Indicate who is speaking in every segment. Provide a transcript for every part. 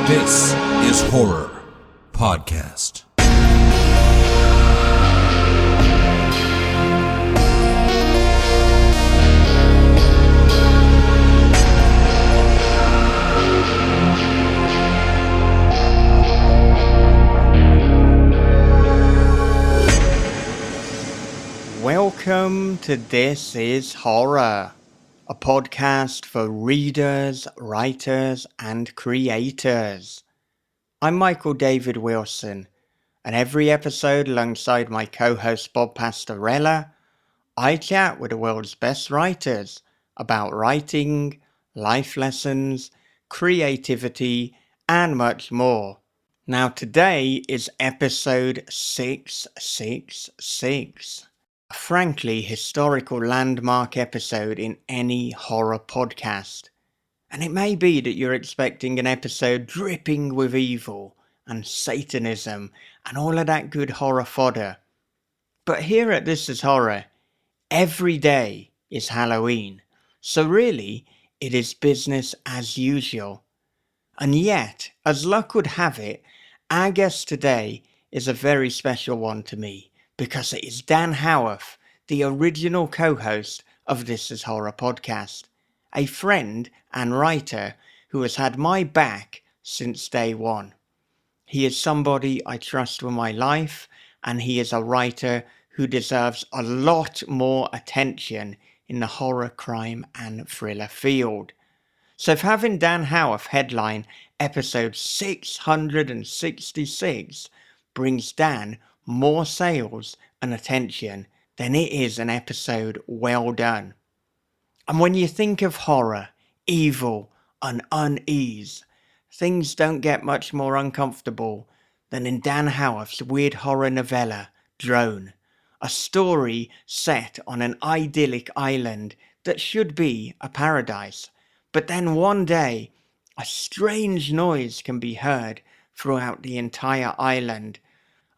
Speaker 1: This is Horror Podcast.
Speaker 2: Welcome to This is Horror, a podcast for readers, writers, and creators. I'm Michael David Wilson, and every episode alongside my co-host Bob Pastorella, I chat with the world's best writers about writing, life lessons, creativity, and much more. Now today is episode 666. A frankly historical landmark episode in any horror podcast. And it may be that you're expecting an episode dripping with evil and Satanism and all of that good horror fodder. But here at This is Horror, every day is Halloween. So really, it is business as usual. And yet, as luck would have it, our guest today is a very special one to me. Because it is Dan Howarth, the original co-host of This is Horror podcast, a friend and writer who has had my back since day one. He is somebody I trust with my life, and he is a writer who deserves a lot more attention in the horror, crime and thriller field. So if having Dan Howarth headline episode 666 brings Dan more sales and attention, then it is an episode well done. And when you think of horror, evil, and unease, things don't get much more uncomfortable than in Dan Howarth's weird horror novella, Drone, a story set on an idyllic island that should be a paradise. But then one day, a strange noise can be heard throughout the entire island.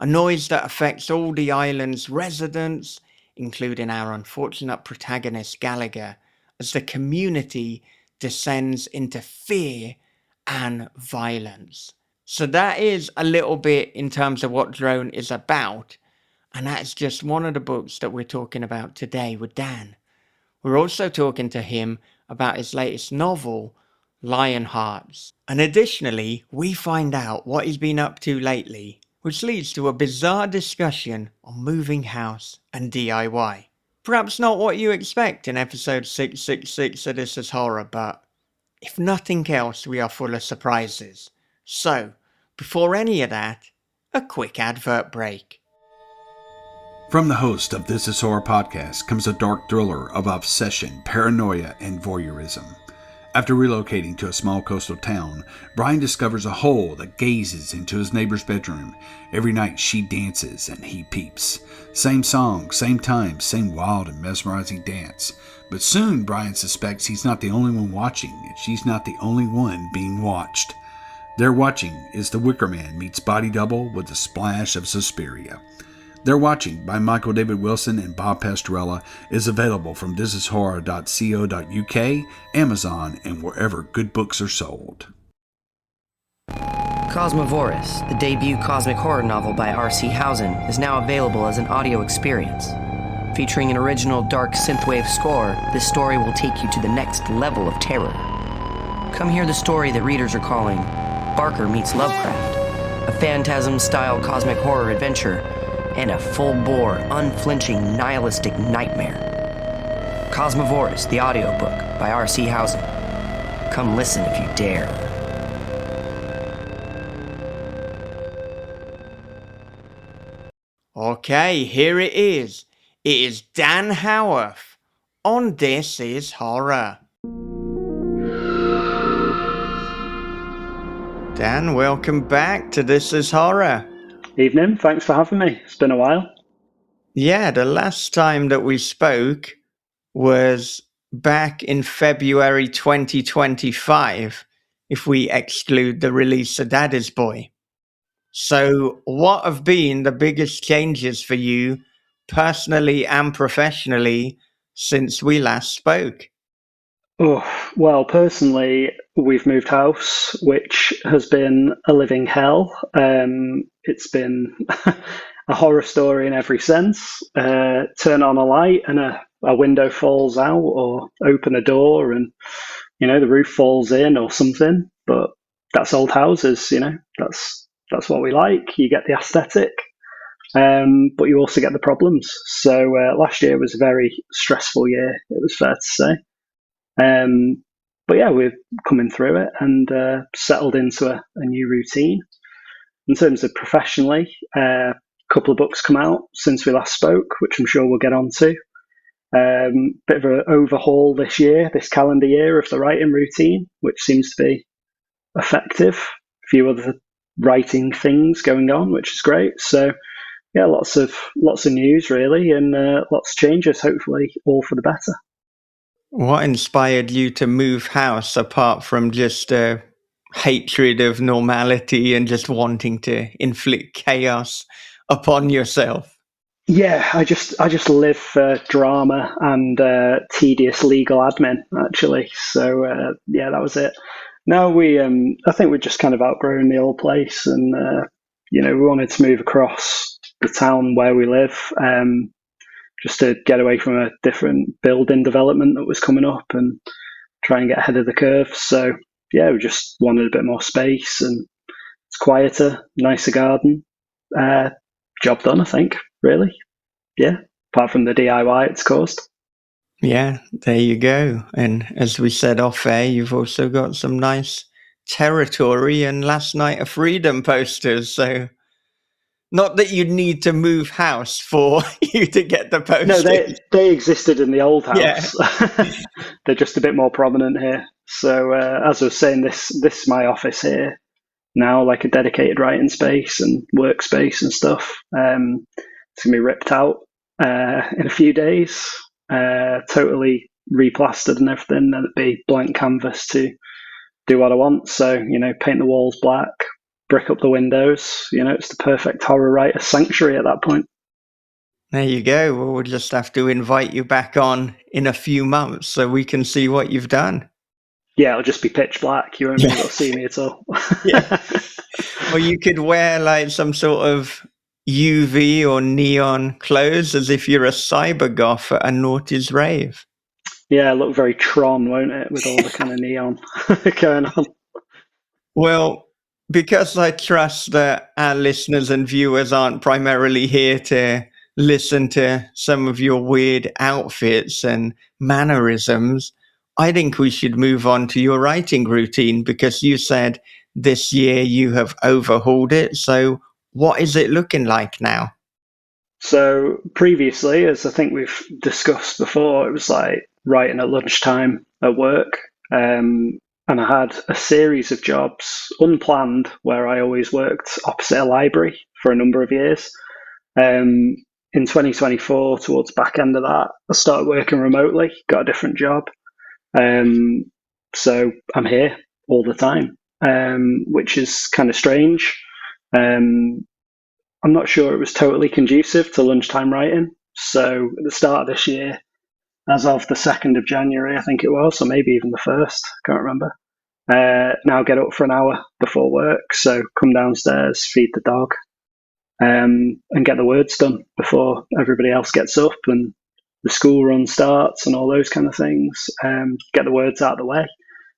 Speaker 2: A noise that affects all the island's residents, including our unfortunate protagonist Gallagher, as the community descends into fear and violence. So that is a little bit in terms of what Drone is about, and that's just one of the books that we're talking about today with Dan. We're also talking to him about his latest novel, Lionhearts. And additionally, we find out what he's been up to lately, which leads to a bizarre discussion on moving house and DIY. Perhaps not what you expect in episode 666 of This is Horror, but if nothing else, we are full of surprises. So, before any of that, a quick advert break.
Speaker 3: From the host of This is Horror podcast comes a dark thriller of obsession, paranoia, and voyeurism. After relocating to a small coastal town, Brian discovers a hole that gazes into his neighbor's bedroom. Every night she dances and he peeps. Same song, same time, same wild and mesmerizing dance. But soon Brian suspects he's not the only one watching, and she's not the only one being watched. They're watching is The Wicker Man meets Body Double with a splash of Suspiria. They're Watching by Michael David Wilson and Bob Pastorella is available from thisishorror.co.uk, Amazon, and wherever good books are sold.
Speaker 4: Cosmovorous, the debut cosmic horror novel by R.C. Housen, is now available as an audio experience. Featuring an original dark synthwave score, this story will take you to the next level of terror. Come hear the story that readers are calling Barker Meets Lovecraft, a phantasm-style cosmic horror adventure and a full-bore, unflinching, nihilistic nightmare. Cosmovorous, the audiobook by R.C. Housen. Come listen if you dare.
Speaker 2: Okay, here it is. It is Dan Howarth on This is Horror. Dan, welcome back to This is Horror.
Speaker 5: Evening, thanks for having me. It's been a while.
Speaker 2: Yeah, the last time that we spoke was back in February 2025, if we exclude the release of Daddy's Boy. So what have been the biggest changes for you personally and professionally since we last spoke?
Speaker 5: Oh, well, personally, we've moved house, which has been a living hell. It's been a horror story in every sense. Turn on a light and a window falls out, or open a door and, the roof falls in or something. But that's old houses, that's what we like. You get the aesthetic, but you also get the problems. So last year was a very stressful year, it was fair to say. But yeah, we're coming through it and settled into a new routine. In terms of professionally, a couple of books come out since we last spoke, which I'm sure we'll get onto. Bit of an overhaul this calendar year, of the writing routine, which seems to be effective. A few other writing things going on, which is great. So yeah, lots of news really, and lots of changes. Hopefully, all for the better.
Speaker 2: What inspired you to move house apart from just a hatred of normality and just wanting to inflict chaos upon yourself?
Speaker 5: Yeah, I just live for drama and tedious legal admin, actually. So yeah, that was it. No, I think we're just kind of outgrown the old place, and we wanted to move across the town where we live, just to get away from a different building development that was coming up and try and get ahead of the curve. So yeah, we just wanted a bit more space, and it's quieter, nicer garden. Job done, I think, really. Yeah, apart from the DIY it's caused.
Speaker 2: Yeah, there you go. And as we said off air, you've also got some nice territory and Last Night of Freedom posters. So not that you'd need to move house for you to get the posters.
Speaker 5: No, they existed in the old house.
Speaker 2: Yeah.
Speaker 5: They're just a bit more prominent here. So as I was saying, this is my office here now, like a dedicated writing space and workspace and stuff. It's gonna be ripped out in a few days, totally replastered and everything, and it'd be blank canvas to do what I want. So paint the walls black, brick up the windows. It's the perfect horror writer sanctuary at that point.
Speaker 2: There you go. Well, we'll just have to invite you back on in a few months so we can see what you've done.
Speaker 5: Yeah, it'll just be pitch black. You won't be able to see me at all.
Speaker 2: Yeah. Or you could wear like some sort of UV or neon clothes as if you're a cyber goth at a noughties rave.
Speaker 5: Yeah, look very Tron, won't it, with all the kind of neon going on.
Speaker 2: Well, because I trust that our listeners and viewers aren't primarily here to listen to some of your weird outfits and mannerisms, I think we should move on to your writing routine, because you said this year you have overhauled it. So what is it looking like now?
Speaker 5: So previously, as I think we've discussed before, it was like writing at lunchtime at work. And I had a series of jobs, unplanned, where I always worked opposite a library for a number of years. In 2024, towards the back end of that, I started working remotely, got a different job. So I'm here all the time, which is kind of strange. I'm not sure it was totally conducive to lunchtime writing. So at the start of this year, as of the 2nd of January, I think it was, or maybe even the 1st, I can't remember. Now get up for an hour before work. So come downstairs, feed the dog, and get the words done before everybody else gets up and the school run starts and all those kind of things. Get the words out of the way.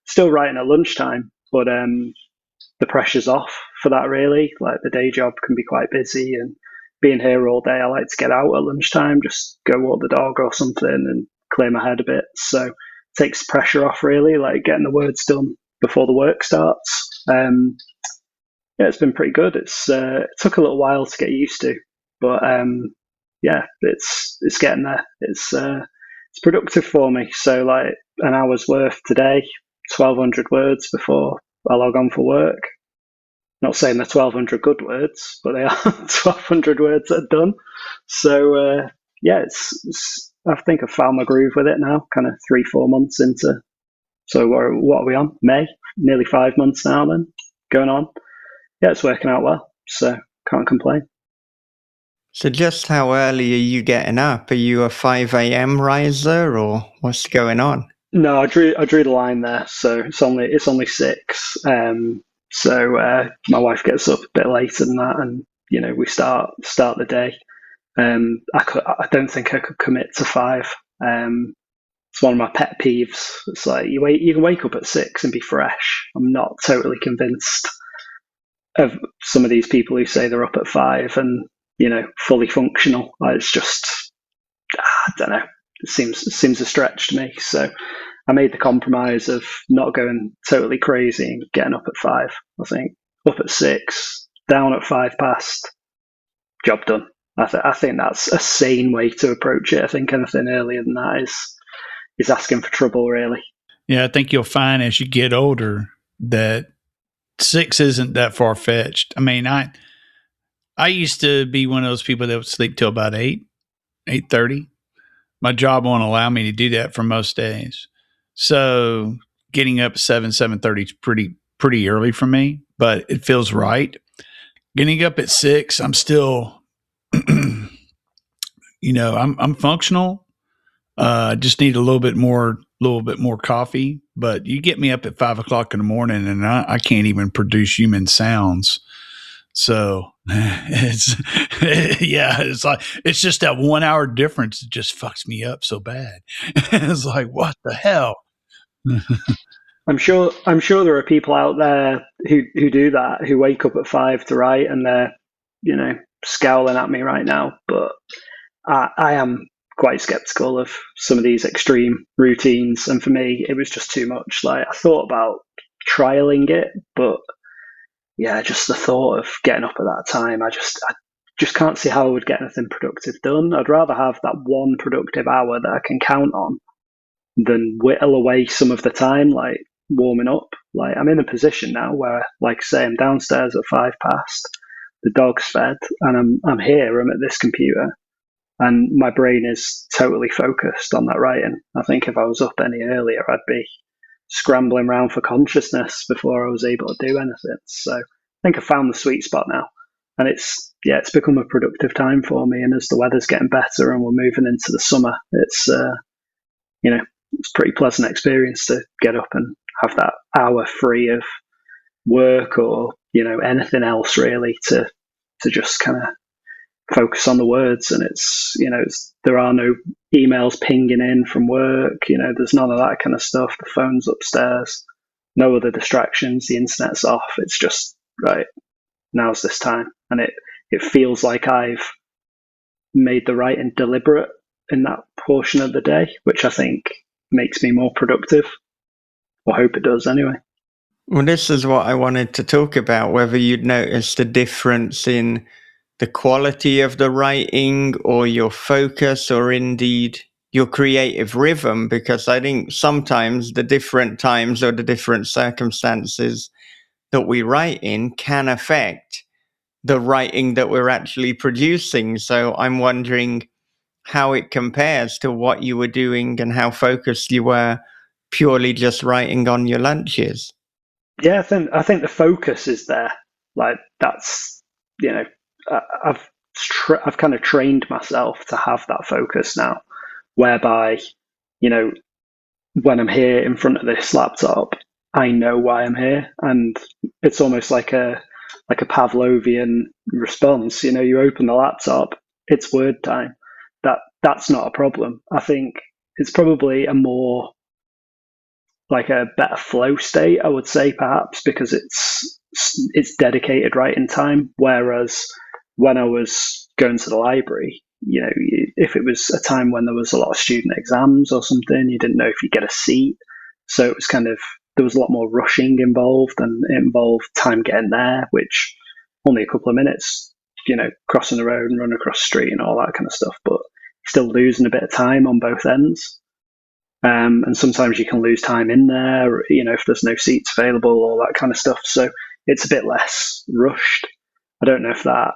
Speaker 5: Still writing at lunchtime, but the pressure's off for that, really. Like, the day job can be quite busy, and being here all day, I like to get out at lunchtime, just go walk the dog or something and clear my head a bit. So it takes pressure off, really, like getting the words done before the work starts. Yeah, it's been pretty good. It took a little while to get used to, but yeah, it's getting there. It's productive for me. So like an hour's worth today, 1,200 words before I log on for work. Not saying they're 1,200 good words, but they are 1,200 words that are done. So yeah, I think I've found my groove with it now. Kind of 3-4 months into. So what are we on? May, nearly 5 months now. Then going on. Yeah, it's working out well. So can't complain.
Speaker 2: So just how early are you getting up? Are you a 5 a.m. riser or what's going on?
Speaker 5: No, I drew the line there. So it's only 6. So my wife gets up a bit later than that, and we start the day. I don't think I could commit to 5. It's one of my pet peeves. It's like you can wake up at 6 and be fresh. I'm not totally convinced of some of these people who say they're up at 5 and fully functional. It's just, I don't know. It seems a stretch to me. So I made the compromise of not going totally crazy and getting up at 5. I think up at 6, down at 5 past, job done. I think that's a sane way to approach it. I think anything earlier than that is asking for trouble, really.
Speaker 3: Yeah, I think you'll find as you get older that 6 isn't that far fetched. I mean, I used to be one of those people that would sleep till about 8:30. My job won't allow me to do that for most days. So getting up at 7:30 is pretty early for me, but it feels right. Getting up at 6, I'm still, I'm functional. Just need a little bit more coffee. But you get me up at 5 o'clock in the morning, and I can't even produce human sounds. So it's just that 1 hour difference that just fucks me up so bad. It's like, what the hell?
Speaker 5: I'm sure there are people out there who do that, who wake up at 5 to write, and they're scowling at me right now. But I am quite skeptical of some of these extreme routines, and for me, it was just too much. Like, I thought about trialing it, but yeah, just the thought of getting up at that time, I just can't see how I would get anything productive done. I'd rather have that one productive hour that I can count on than whittle away some of the time, like warming up. Like, I'm in a position now where, like I say, I'm downstairs at 5 past, the dog's fed, and I'm here, I'm at this computer, and my brain is totally focused on that writing. I think if I was up any earlier, I'd be scrambling around for consciousness before I was able to do anything. So I think I found the sweet spot now, and it's become a productive time for me. And as the weather's getting better and we're moving into the summer, it's it's a pretty pleasant experience to get up and have that hour free of work or anything else really to just kind of focus on the words. And there are no emails pinging in from work. There's none of that kind of stuff. The phone's upstairs, no other distractions. The internet's off. It's just right. Now's this time, and it feels like I've made the writing deliberate in that portion of the day, which I think makes me more productive. Or hope it does anyway.
Speaker 2: Well, this is what I wanted to talk about, whether you'd noticed a difference in the quality of the writing or your focus or indeed your creative rhythm, because I think sometimes the different times or the different circumstances that we write in can affect the writing that we're actually producing. So I'm wondering how it compares to what you were doing and how focused you were purely just writing on your lunches.
Speaker 5: Yeah, I think the focus is there. Like, that's I've kind of trained myself to have that focus now, whereby when I'm here in front of this laptop, I know why I'm here, and it's almost like a Pavlovian response. You open the laptop, it's word time. That's not a problem. I think it's probably a more like a better flow state, I would say, perhaps, because it's dedicated writing time. Whereas when I was going to the library, if it was a time when there was a lot of student exams or something, you didn't know if you'd get a seat. So it was there was a lot more rushing involved, and it involved time getting there, which only a couple of minutes, crossing the road and running across the street and all that kind of stuff, but still losing a bit of time on both ends. And sometimes you can lose time in there, if there's no seats available, all that kind of stuff. So it's a bit less rushed. I don't know if that,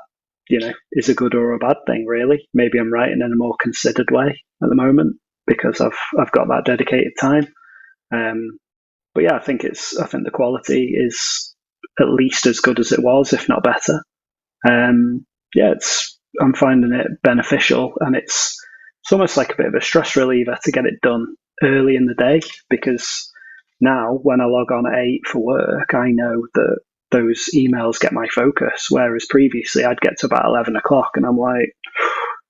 Speaker 5: is a good or a bad thing, really. Maybe I'm writing in a more considered way at the moment because I've got that dedicated time. But yeah, I think the quality is at least as good as it was, if not better. Yeah, I'm finding it beneficial, and it's almost like a bit of a stress reliever to get it done early in the day, because now when I log on at 8 for work, I know that those emails get my focus, whereas previously I'd get to about 11 o'clock and I'm like,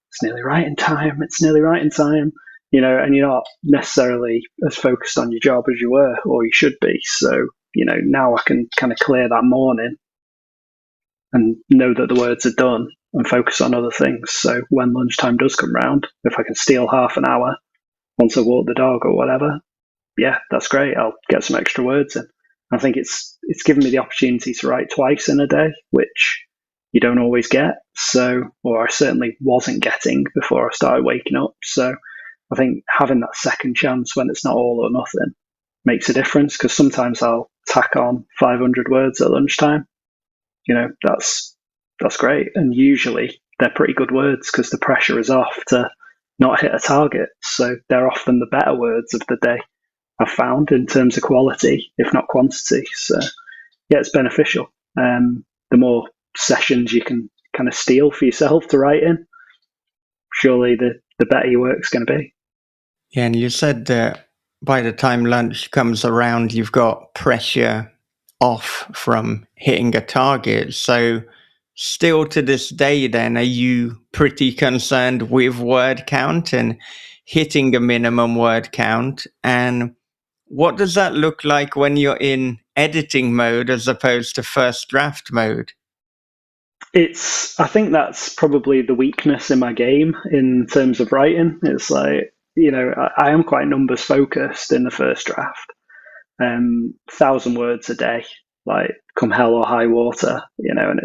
Speaker 5: it's nearly writing time, and you're not necessarily as focused on your job as you were or you should be. So, now I can kind of clear that morning and know that the words are done and focus on other things. So when lunchtime does come round, if I can steal half an hour once I walk the dog or whatever, yeah, that's great. I'll get some extra words in. I think it's given me the opportunity to write twice in a day, which you don't always get. So, or I certainly wasn't getting before I started waking up. So I think having that second chance when it's not all or nothing makes a difference, because sometimes I'll tack on 500 words at lunchtime. That's great. And usually they're pretty good words because the pressure is off to not hit a target. So they're often the better words of the day, I've found, in terms of quality, if not quantity. So yeah, it's beneficial. The more sessions you can kind of steal for yourself to write in, surely the better your work's going to be.
Speaker 2: Yeah, and you said that by the time lunch comes around, you've got pressure off from hitting a target. So still to this day, then, are you pretty concerned with word count and hitting a minimum word count? And what does that look like when you're in editing mode as opposed to first draft mode?
Speaker 5: I think that's probably the weakness in my game in terms of writing. It's like, I am quite numbers focused in the first draft. 1,000 words a day, like come hell or high water, and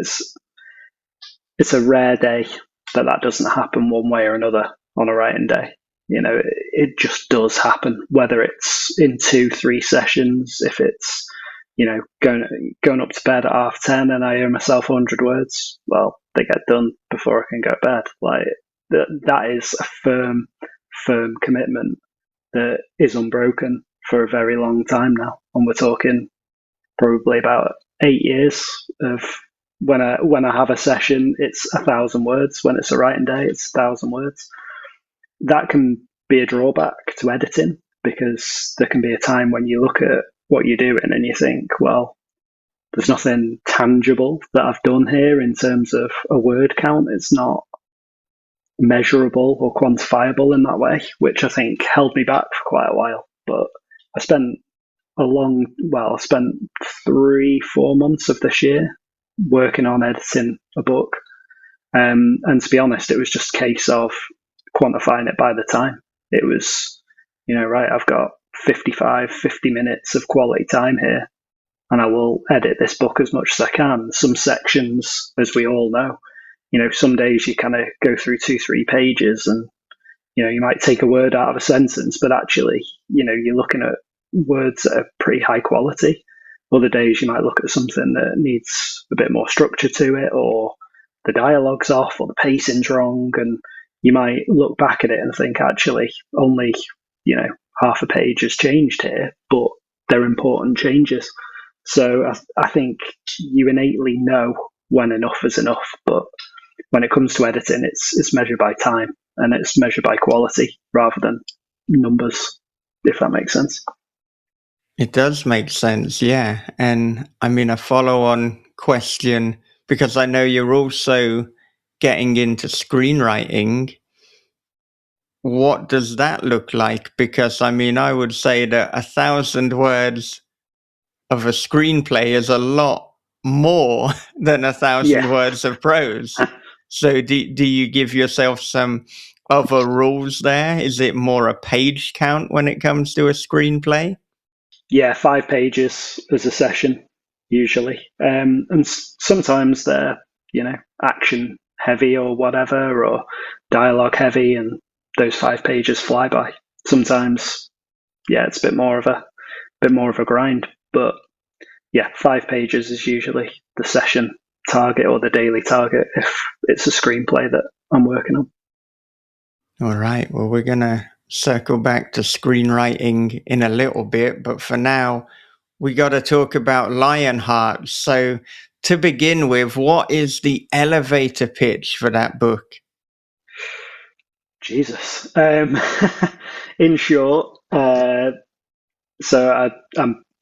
Speaker 5: it's a rare day that doesn't happen one way or another on a writing day. It just does happen, whether it's in 2-3 sessions, if it's, going up to bed at 10:30 and I hear myself 100 words, well, they get done before I can go to bed. Like that is a firm commitment that is unbroken for a very long time now. And we're talking probably about 8 years of when I have a session, it's 1,000 words. When it's a writing day, it's 1,000 words. That can be a drawback to editing, because there can be a time when you look at what you're doing and you think, well, there's nothing tangible that I've done here in terms of a word count. It's not measurable or quantifiable in that way, which I think held me back for quite a while. But I spent 3-4 months of this year working on editing a book. And to be honest, it was just a case of quantifying it by the time. It was, right, I've got 50 minutes of quality time here, and I will edit this book as much as I can. Some sections, as we all know, some days you kind of go through 2-3 pages and, you might take a word out of a sentence, but actually, you're looking at words that are pretty high quality. Other days you might look at something that needs a bit more structure to it, or the dialogue's off, or the pacing's wrong, and you might look back at it and think, actually, only, half a page has changed here, but they're important changes. So I think you innately know when enough is enough, but when it comes to editing, it's measured by time and it's measured by quality rather than numbers, if that makes sense.
Speaker 2: It does make sense, yeah. And I mean, a follow-on question, because I know you're also getting into screenwriting. What does that look like? Because I mean, I would say that 1,000 words of a screenplay is a lot more than 1,000 words of prose. So do you give yourself some other rules there? Is it more a page count when it comes to a screenplay?
Speaker 5: Yeah, 5 pages as a session, usually. And sometimes they're, action heavy or whatever, or dialogue heavy, and those 5 pages fly by. Sometimes, yeah, it's a bit more of a grind. But yeah, 5 pages is usually the session target or the daily target if it's a screenplay that I'm working on.
Speaker 2: All right. Well, we're going to circle back to screenwriting in a little bit, but for now, we got to talk about Lionhearts. So to begin with, what is the elevator pitch for that book?
Speaker 5: Jesus. In short, a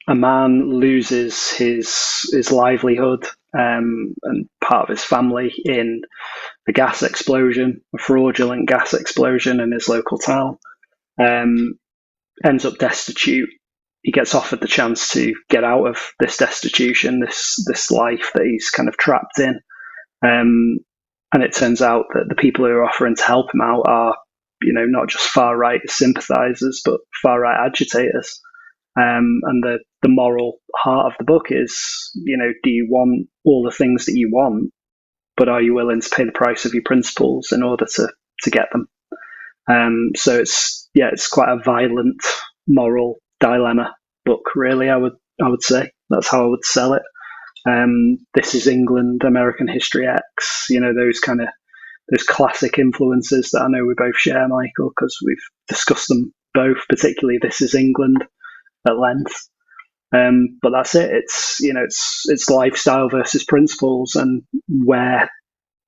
Speaker 5: man loses his livelihood and part of his family in a gas explosion, a fraudulent gas explosion in his local town. Ends up destitute. He gets offered the chance to get out of this destitution, this life that he's kind of trapped in. And it turns out that the people who are offering to help him out are, not just far right sympathizers, but far right agitators. And the moral heart of the book is, do you want all the things that you want, but are you willing to pay the price of your principles in order to get them? So it's quite a violent moral dilemma book, really. I would say that's how I would sell it. This is England, American History X, those classic influences that I know we both share, Michael, because we've discussed them both, particularly This is England at length. But that's it. It's lifestyle versus principles, and where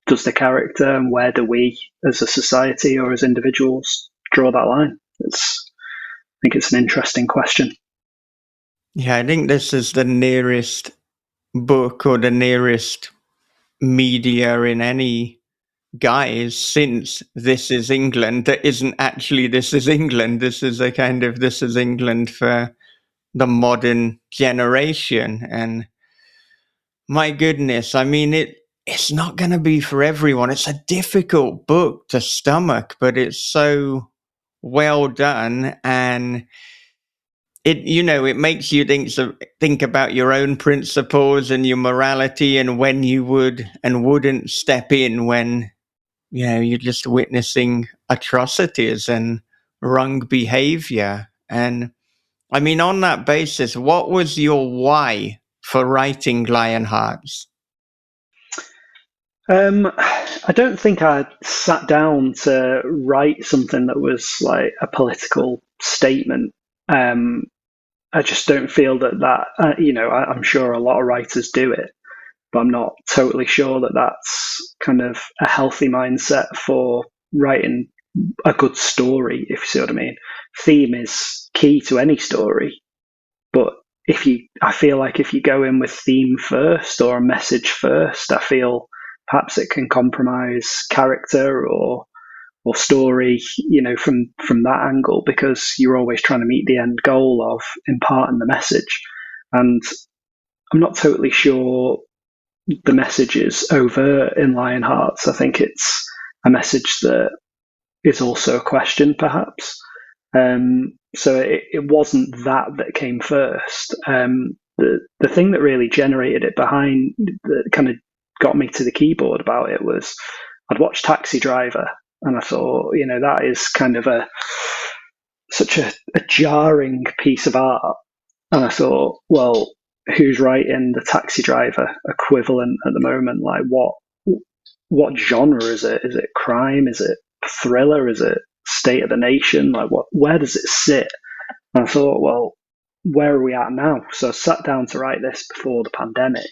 Speaker 5: does the character and where do we as a society or as individuals draw that line? I think it's an interesting question.
Speaker 2: Yeah, I think this is the nearest book or the nearest media in any guise since This is England that isn't actually This is England. This is a kind of This is England for the modern generation. And my goodness, I mean, it's not going to be for everyone. It's a difficult book to stomach, but it's so well done, and it makes you think about your own principles and your morality and when you would and wouldn't step in when you're just witnessing atrocities and wrong behavior. And I mean, on that basis, what was your why for writing Lionhearts?
Speaker 5: I don't think I sat down to write something that was like a political statement. I just don't feel that I'm sure a lot of writers do it, but I'm not totally sure that that's kind of a healthy mindset for writing a good story, if you see what I mean. Theme is key to any story, but I feel like if you go in with theme first or a message first, I feel perhaps it can compromise character or story, from that angle, because you're always trying to meet the end goal of imparting the message. And I'm not totally sure the message is overt in Lionhearts. I think it's a message that is also a question, perhaps. So it wasn't that came first. The thing that really generated it behind, that kind of got me to the keyboard about it, was I'd watched Taxi Driver, and I thought, that is kind of such a jarring piece of art. And I thought, well, who's writing the Taxi Driver equivalent at the moment? Like, what genre is it? Is it crime? Is it thriller? Is it State of the Nation? Like, where does it sit? And I thought, well, where are we at now? So I sat down to write this before the pandemic.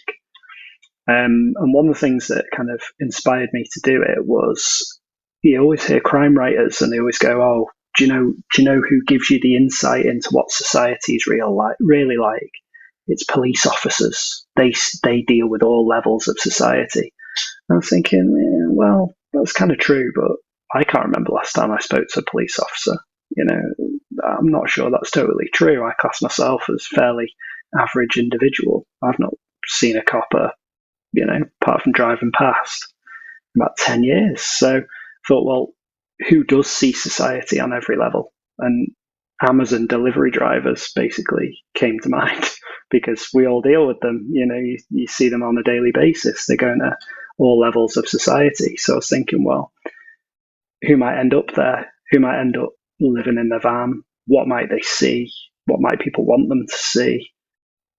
Speaker 5: And one of the things that kind of inspired me to do it was, you always hear crime writers and they always go, oh, do you know who gives you the insight into what society is really like? It's police officers. They deal with all levels of society. And I was thinking, yeah, well, that's kind of true, but I can't remember last time I spoke to a police officer. I'm not sure that's totally true. I class myself as fairly average individual. I've not seen a copper, apart from driving past, about 10 years. So I thought, well, who does see society on every level? And Amazon delivery drivers basically came to mind because we all deal with them. You see them on a daily basis. They're going to all levels of society. So I was thinking, well, who might end up there? Who might end up living in the van? What might they see? What might people want them to see?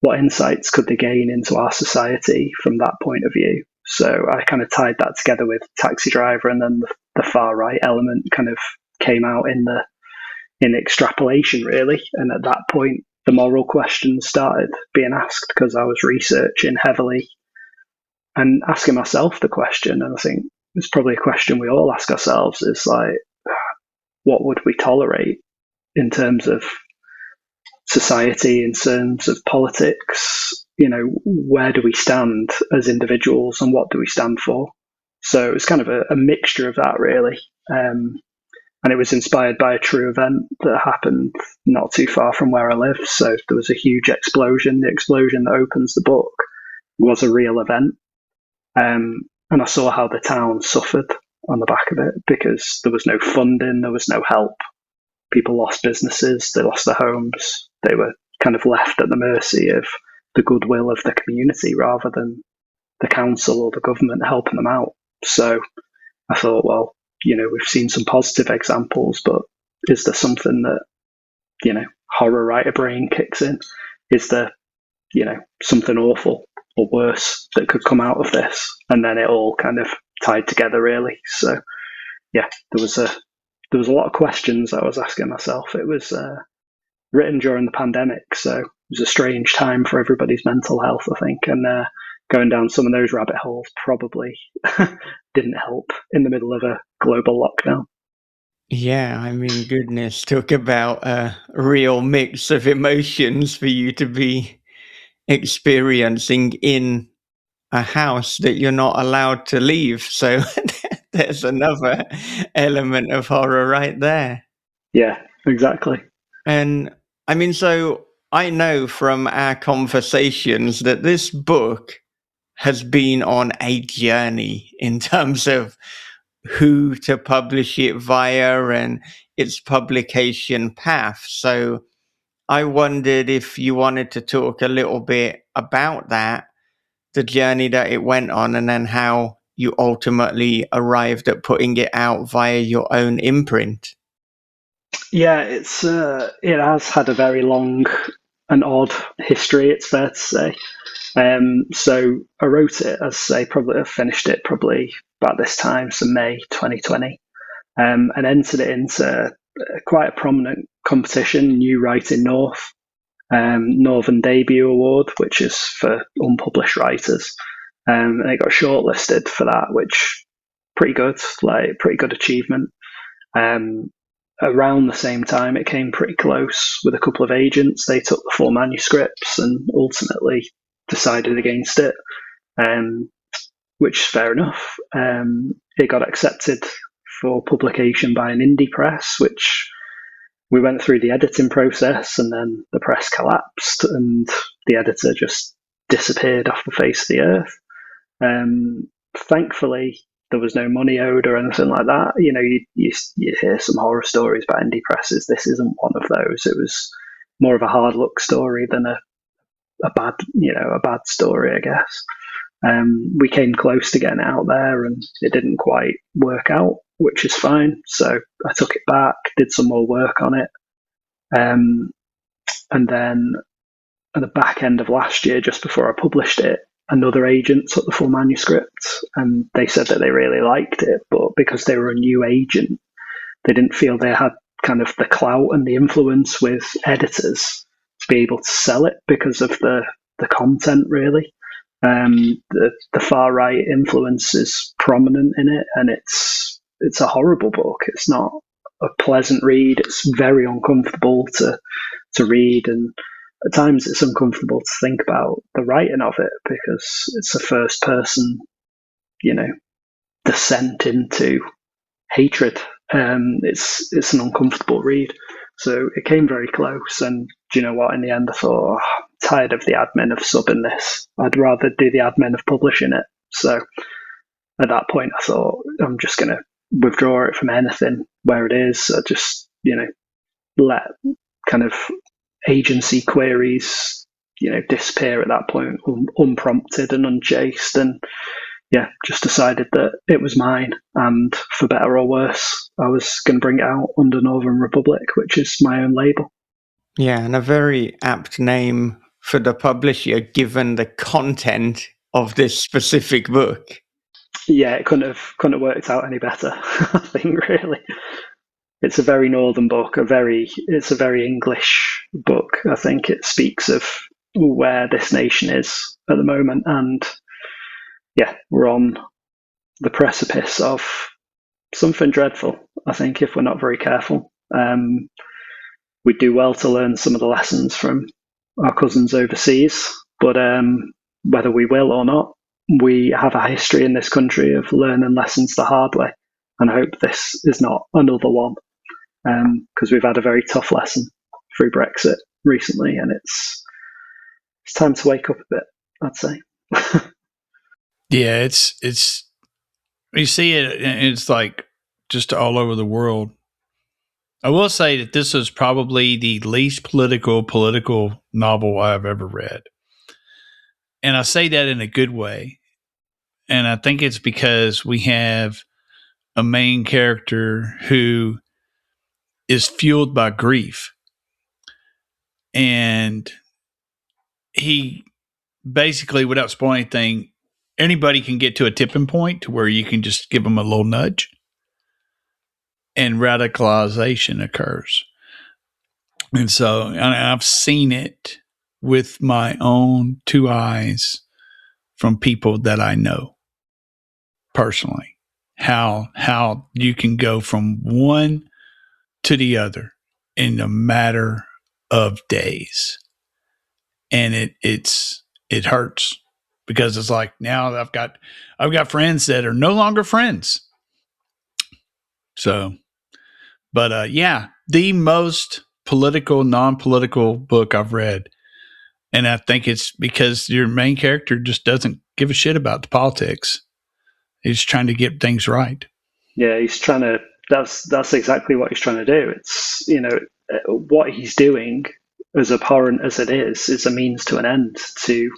Speaker 5: What insights could they gain into our society from that point of view? So I kind of tied that together with Taxi Driver, and then the far right element kind of came out in extrapolation, really. And at that point, the moral questions started being asked because I was researching heavily and asking myself the question, and I think it's probably a question we all ask ourselves, is like, what would we tolerate in terms of society, in terms of politics? Where do we stand as individuals, and what do we stand for? So it's kind of a mixture of that, really. And it was inspired by a true event that happened not too far from where I live. So there was a huge explosion. The explosion that opens the book was a real event. And I saw how the town suffered on the back of it, because there was no funding, there was no help. People lost businesses, they lost their homes. They were kind of left at the mercy of the goodwill of the community rather than the council or the government helping them out. So I thought, well, we've seen some positive examples, but is there something that, horror writer brain kicks in? Is there, something awful or worse that could come out of this? And then it all kind of tied together, really. So yeah, there was a lot of questions I was asking myself. It was written during the pandemic, so it was a strange time for everybody's mental health, I think, and going down some of those rabbit holes probably didn't help in the middle of a global lockdown.
Speaker 2: Yeah, I mean, goodness, talk about a real mix of emotions for you to be experiencing in a house that you're not allowed to leave. So there's another element of horror right there.
Speaker 5: Yeah, exactly.
Speaker 2: And I mean, so I know from our conversations that this book has been on a journey in terms of who to publish it via and its publication path. So I wondered if you wanted to talk a little bit about that, the journey that it went on, and then how you ultimately arrived at putting it out via your own imprint.
Speaker 5: Yeah, it has had a very long and odd history, it's fair to say. So I wrote it, as I probably finished it probably about this time, so May 2020, and entered it into quite a prominent competition, New Writing North, Northern Debut Award, which is for unpublished writers. And it got shortlisted for that, which pretty good achievement. Around the same time, it came pretty close with a couple of agents. They took the 4 manuscripts and ultimately decided against it, which is fair enough. It got accepted for publication by an indie press, which we went through the editing process, and then the press collapsed and the editor just disappeared off the face of the earth. Thankfully, there was no money owed or anything like that. You hear some horror stories about indie presses. This isn't one of those. It was more of a hard luck story than a bad story, I guess. We came close to getting it out there, and it didn't quite work out, which is fine. So I took it back, did some more work on it, and then at the back end of last year, just before I published it, another agent took the full manuscript, and they said that they really liked it, but because they were a new agent, they didn't feel they had kind of the clout and the influence with editors to be able to sell it because of the content, really. The far right influence is prominent in it, and it's a horrible book. It's not a pleasant read. It's very uncomfortable to read, and at times it's uncomfortable to think about the writing of it because it's a first person, descent into hatred. It's an uncomfortable read. So it came very close, and do you know what? In the end, I thought, I'm tired of the admin of subbing this. I'd rather do the admin of publishing it. So at that point, I thought, I'm just going to withdraw it from anything where it is. I just, let kind of agency queries, disappear at that point, unprompted and unchased, and just decided that it was mine, and for better or worse, I was going to bring it out under Northern Republic, which is my own label.
Speaker 2: Yeah, and a very apt name for the publisher, given the content of this specific book.
Speaker 5: Yeah, it couldn't have worked out any better. I think, really. It's a very northern book. It's a very English book. I think it speaks of where this nation is at the moment, and we're on the precipice of something dreadful, I think, if we're not very careful. We'd do well to learn some of the lessons from our cousins overseas, but whether we will or not, we have a history in this country of learning lessons the hard way, and I hope this is not another one, because we've had a very tough lesson through Brexit recently, and it's time to wake up a bit, I'd say.
Speaker 6: Yeah, it's you see it, it's like just all over the world. I will say that this is probably the least political novel I've ever read. And I say that in a good way. And I think it's because we have a main character who is fueled by grief. And he basically, without spoiling anything, anybody can get to a tipping point to where you can just give them a little nudge and radicalization occurs. And so I've seen it with my own two eyes from people that I know personally, how you can go from one to the other in a matter of days. And it hurts because it's like now I've got friends that are no longer friends. So, but yeah, the most non-political book I've read. And I think it's because your main character just doesn't give a shit about the politics. He's trying to get things right.
Speaker 5: Yeah, he's trying to, that's exactly what he's trying to do. It's, what he's doing, as abhorrent as it is a means to an end, to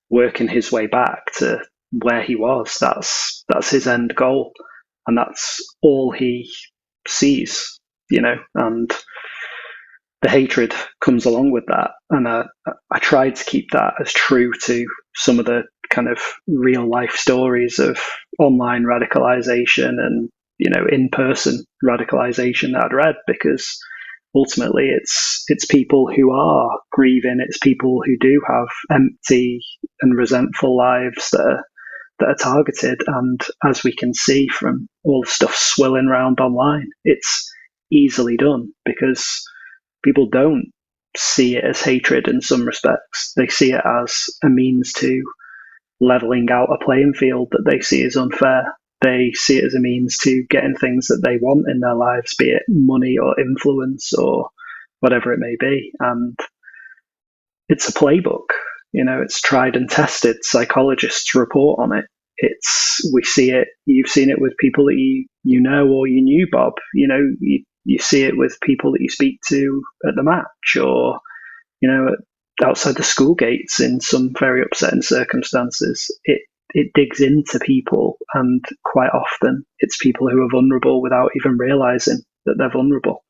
Speaker 5: working his way back to where he was. That's his end goal. And that's all he sees, and the hatred comes along with that. And I tried to keep that as true to some of the kind of real life stories of online radicalization and, in-person radicalization that I'd read, because ultimately it's people who are grieving. It's people who do have empty and resentful lives that are targeted. And as we can see from all the stuff swirling around online, it's easily done because people don't see it as hatred in some respects. They see it as a means to leveling out a playing field that they see as unfair. They see it as a means to getting things that they want in their lives, be it money or influence or whatever it may be. And it's a playbook. It's tried and tested. Psychologists report on it. We see it. You've seen it with people that you know or you knew, Bob. You see it with people that you speak to at the match, or outside the school gates in some very upsetting circumstances. It digs into people, and quite often it's people who are vulnerable without even realizing that they're vulnerable.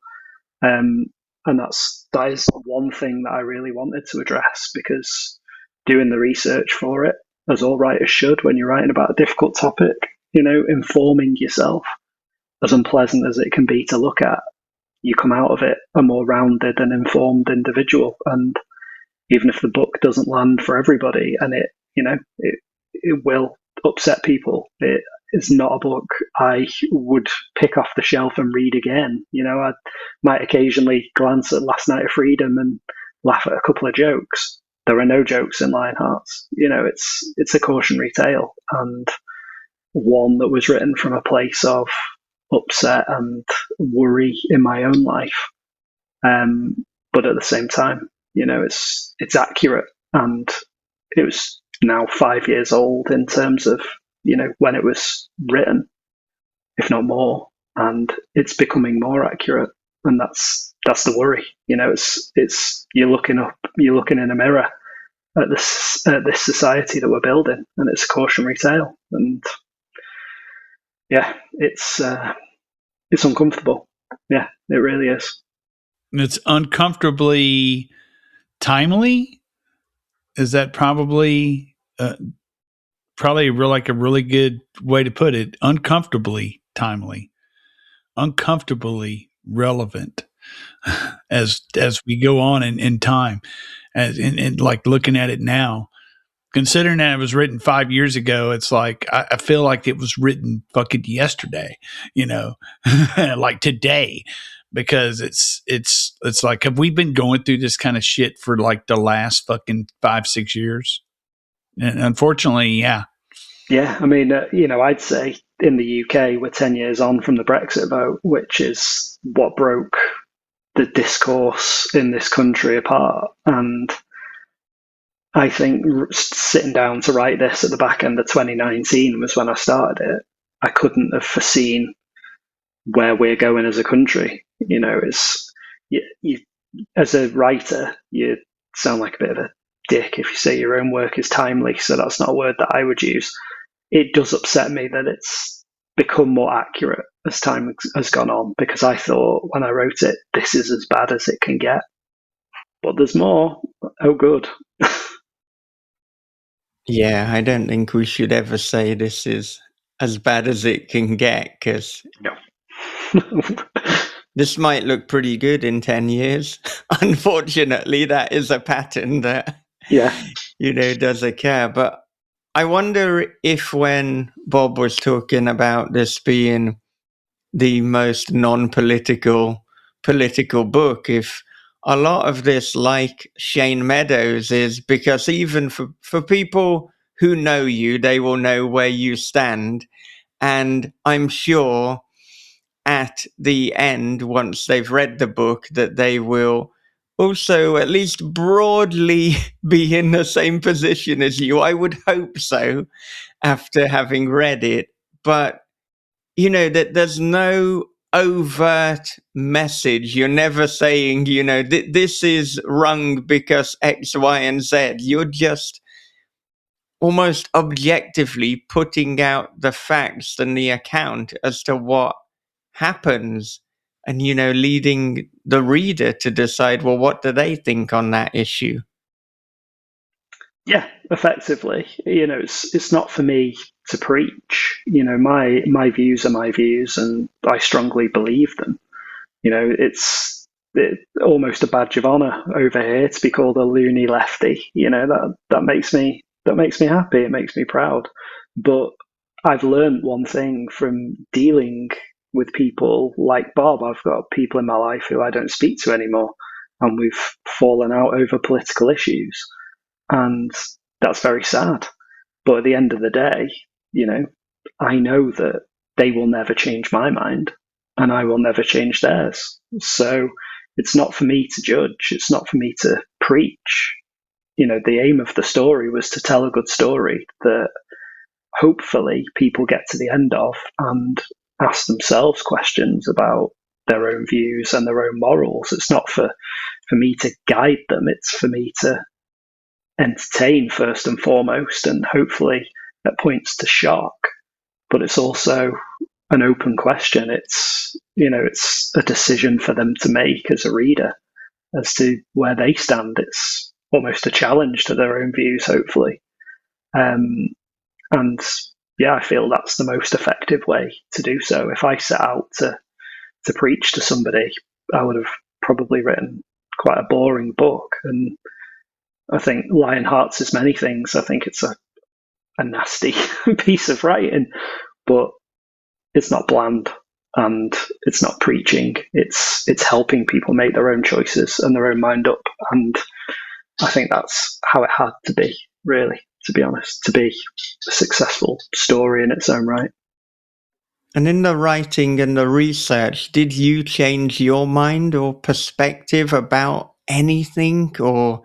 Speaker 5: And that is one thing that I really wanted to address, because doing the research for it, as all writers should when you're writing about a difficult topic, informing yourself, as unpleasant as it can be to look at, you come out of it a more rounded and informed individual. And even if the book doesn't land for everybody, and it will upset people, it is not a book I would pick off the shelf and read again. I might occasionally glance at Last Night of Freedom and laugh at a couple of jokes. There are no jokes in Lionhearts. It's a cautionary tale, and one that was written from a place of upset and worry in my own life. But at the same time, it's accurate, and it was now 5 years old in terms of, when it was written, if not more, and it's becoming more accurate. And that's the worry. It's you're looking in a mirror at this society that we're building, and it's a cautionary tale. And yeah, it's uncomfortable. Yeah, it really is.
Speaker 6: It's uncomfortably timely. Is that probably a really good way to put it? Uncomfortably timely, uncomfortably relevant as we go on in time, and like looking at it now. considering that it was written 5 years ago, it's like I feel like it was written fucking yesterday, like today, because it's like, have we been going through this kind of shit for like the last fucking 5-6 years? And unfortunately, yeah.
Speaker 5: Yeah, I mean, I'd say in the UK we're 10 years on from the Brexit vote, which is what broke the discourse in this country apart. And I think sitting down to write this at the back end of 2019 was when I started it. I couldn't have foreseen where we're going as a country. As a writer, you sound like a bit of a dick if you say your own work is timely, so that's not a word that I would use. It does upset me that it's become more accurate as time has gone on, because I thought when I wrote it, this is as bad as it can get. But there's more. Oh, good.
Speaker 2: Yeah, I don't think we should ever say this is as bad as it can get, because
Speaker 5: No.
Speaker 2: this might look pretty good in 10 years. Unfortunately, that is a pattern that, does occur. But I wonder if when Bob was talking about this being the most non-political political book, if a lot of this, like Shane Meadows, is because even for people who know you, they will know where you stand. And I'm sure at the end, once they've read the book, that they will also at least broadly be in the same position as you. I would hope so after having read it. But, that there's no overt message. You're never saying, this is wrong because X, Y, and Z. You're just almost objectively putting out the facts and the account as to what happens, and, leading the reader to decide, well, what do they think on that issue?
Speaker 5: Yeah, effectively. It's not for me to preach. My views are my views, and I strongly believe them. It's almost a badge of honor over here to be called a loony lefty. That makes me happy. It makes me proud. But I've learned one thing from dealing with people like Bob. I've got people in my life who I don't speak to anymore, and we've fallen out over political issues. And that's very sad. But at the end of the day, I know that they will never change my mind, and I will never change theirs. So it's not for me to judge. It's not for me to preach. The aim of the story was to tell a good story that hopefully people get to the end of and ask themselves questions about their own views and their own morals. It's not for me to guide them. It's for me to entertain first and foremost, and hopefully at points to shock. But it's also an open question. It's a decision for them to make as a reader as to where they stand. It's almost a challenge to their own views, hopefully. And yeah, I feel that's the most effective way to do so. If I set out to preach to somebody, I would have probably written quite a boring book. And I think Lionhearts is many things. I think it's a nasty piece of writing, but it's not bland, and it's not preaching. It's helping people make their own choices and their own mind up. And I think that's how it had to be, really, to be honest, to be a successful story in its own right.
Speaker 2: And in the writing and the research, did you change your mind or perspective about anything, or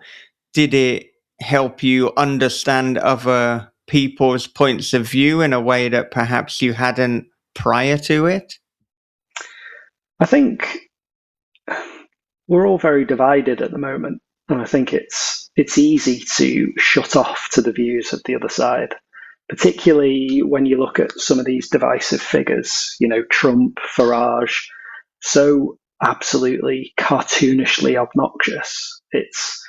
Speaker 2: did it help you understand other people's points of view in a way that perhaps you hadn't prior to it?
Speaker 5: I think we're all very divided at the moment, and I think it's easy to shut off to the views of the other side, particularly when you look at some of these divisive figures, Trump, Farage, so absolutely cartoonishly obnoxious. It's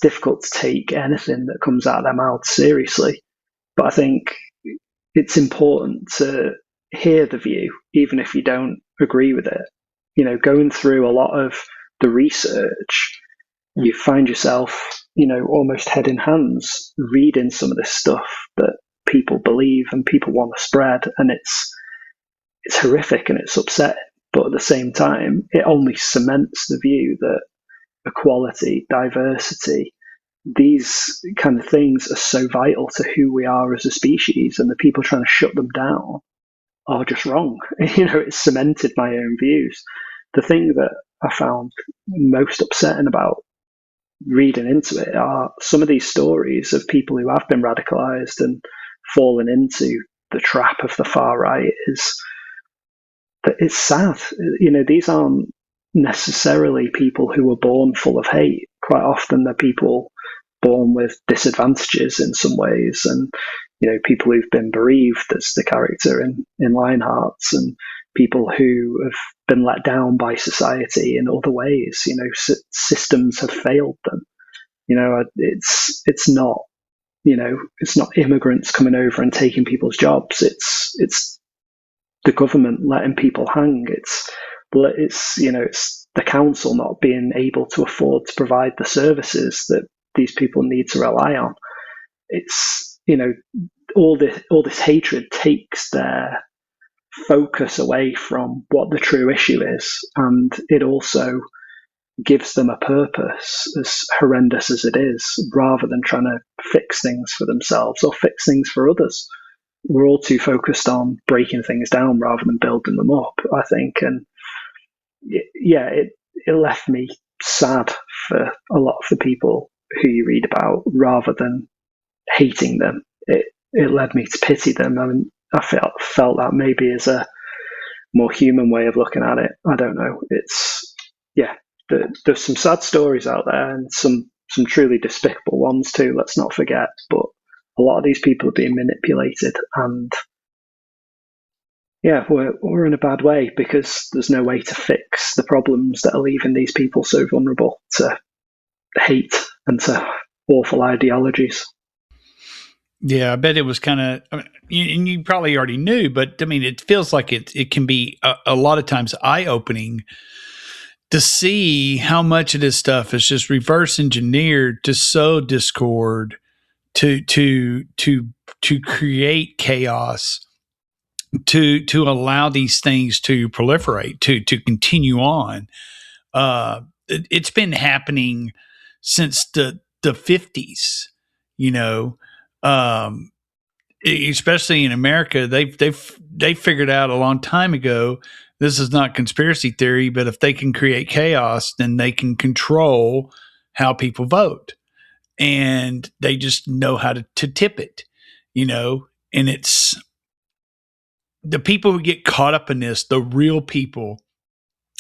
Speaker 5: difficult to take anything that comes out of their mouths seriously. But I think it's important to hear the view, even if you don't agree with it. Going through a lot of the research, you find yourself almost head in hands reading some of this stuff that people believe and people want to spread, and it's horrific and it's upsetting. But at the same time, it only cements the view that equality, diversity, these kind of things are so vital to who we are as a species, and the people trying to shut them down are just wrong. It's cemented my own views. The thing that I found most upsetting about reading into it are some of these stories of people who have been radicalized and fallen into the trap of the far right. It's sad. These aren't necessarily people who were born full of hate. Quite often they're people born with disadvantages in some ways, and people who've been bereaved, as the character in Lionhearts, and people who have been let down by society in other ways. Systems have failed them. It's not it's not immigrants coming over and taking people's jobs. It's the government letting people hang. It's the council not being able to afford to provide the services that these people need to rely on. It's all this hatred takes their focus away from what the true issue is, and it also gives them a purpose, as horrendous as it is, rather than trying to fix things for themselves or fix things for others. We're all too focused on breaking things down rather than building them up, I think. And it left me sad for a lot of the people who you read about, rather than hating them. It led me to pity them. I mean, I felt that maybe is a more human way of looking at it. I don't know. There's some sad stories out there, and some truly despicable ones too, let's not forget. But a lot of these people are being manipulated, and we're in a bad way because there's no way to fix the problems that are leaving these people so vulnerable to hate and to awful ideologies.
Speaker 6: Yeah, I bet it was kind of, and you probably already knew, but I mean, it feels like it can be a lot of times eye-opening to see how much of this stuff is just reverse engineered to sow discord, to create chaos, to allow these things to proliferate, to continue on. It's been happening since the 50s, especially in America. They figured out a long time ago, this is not conspiracy theory, but if they can create chaos, then they can control how people vote. And they just know how to tip it, and it's the people who get caught up in this, the real people,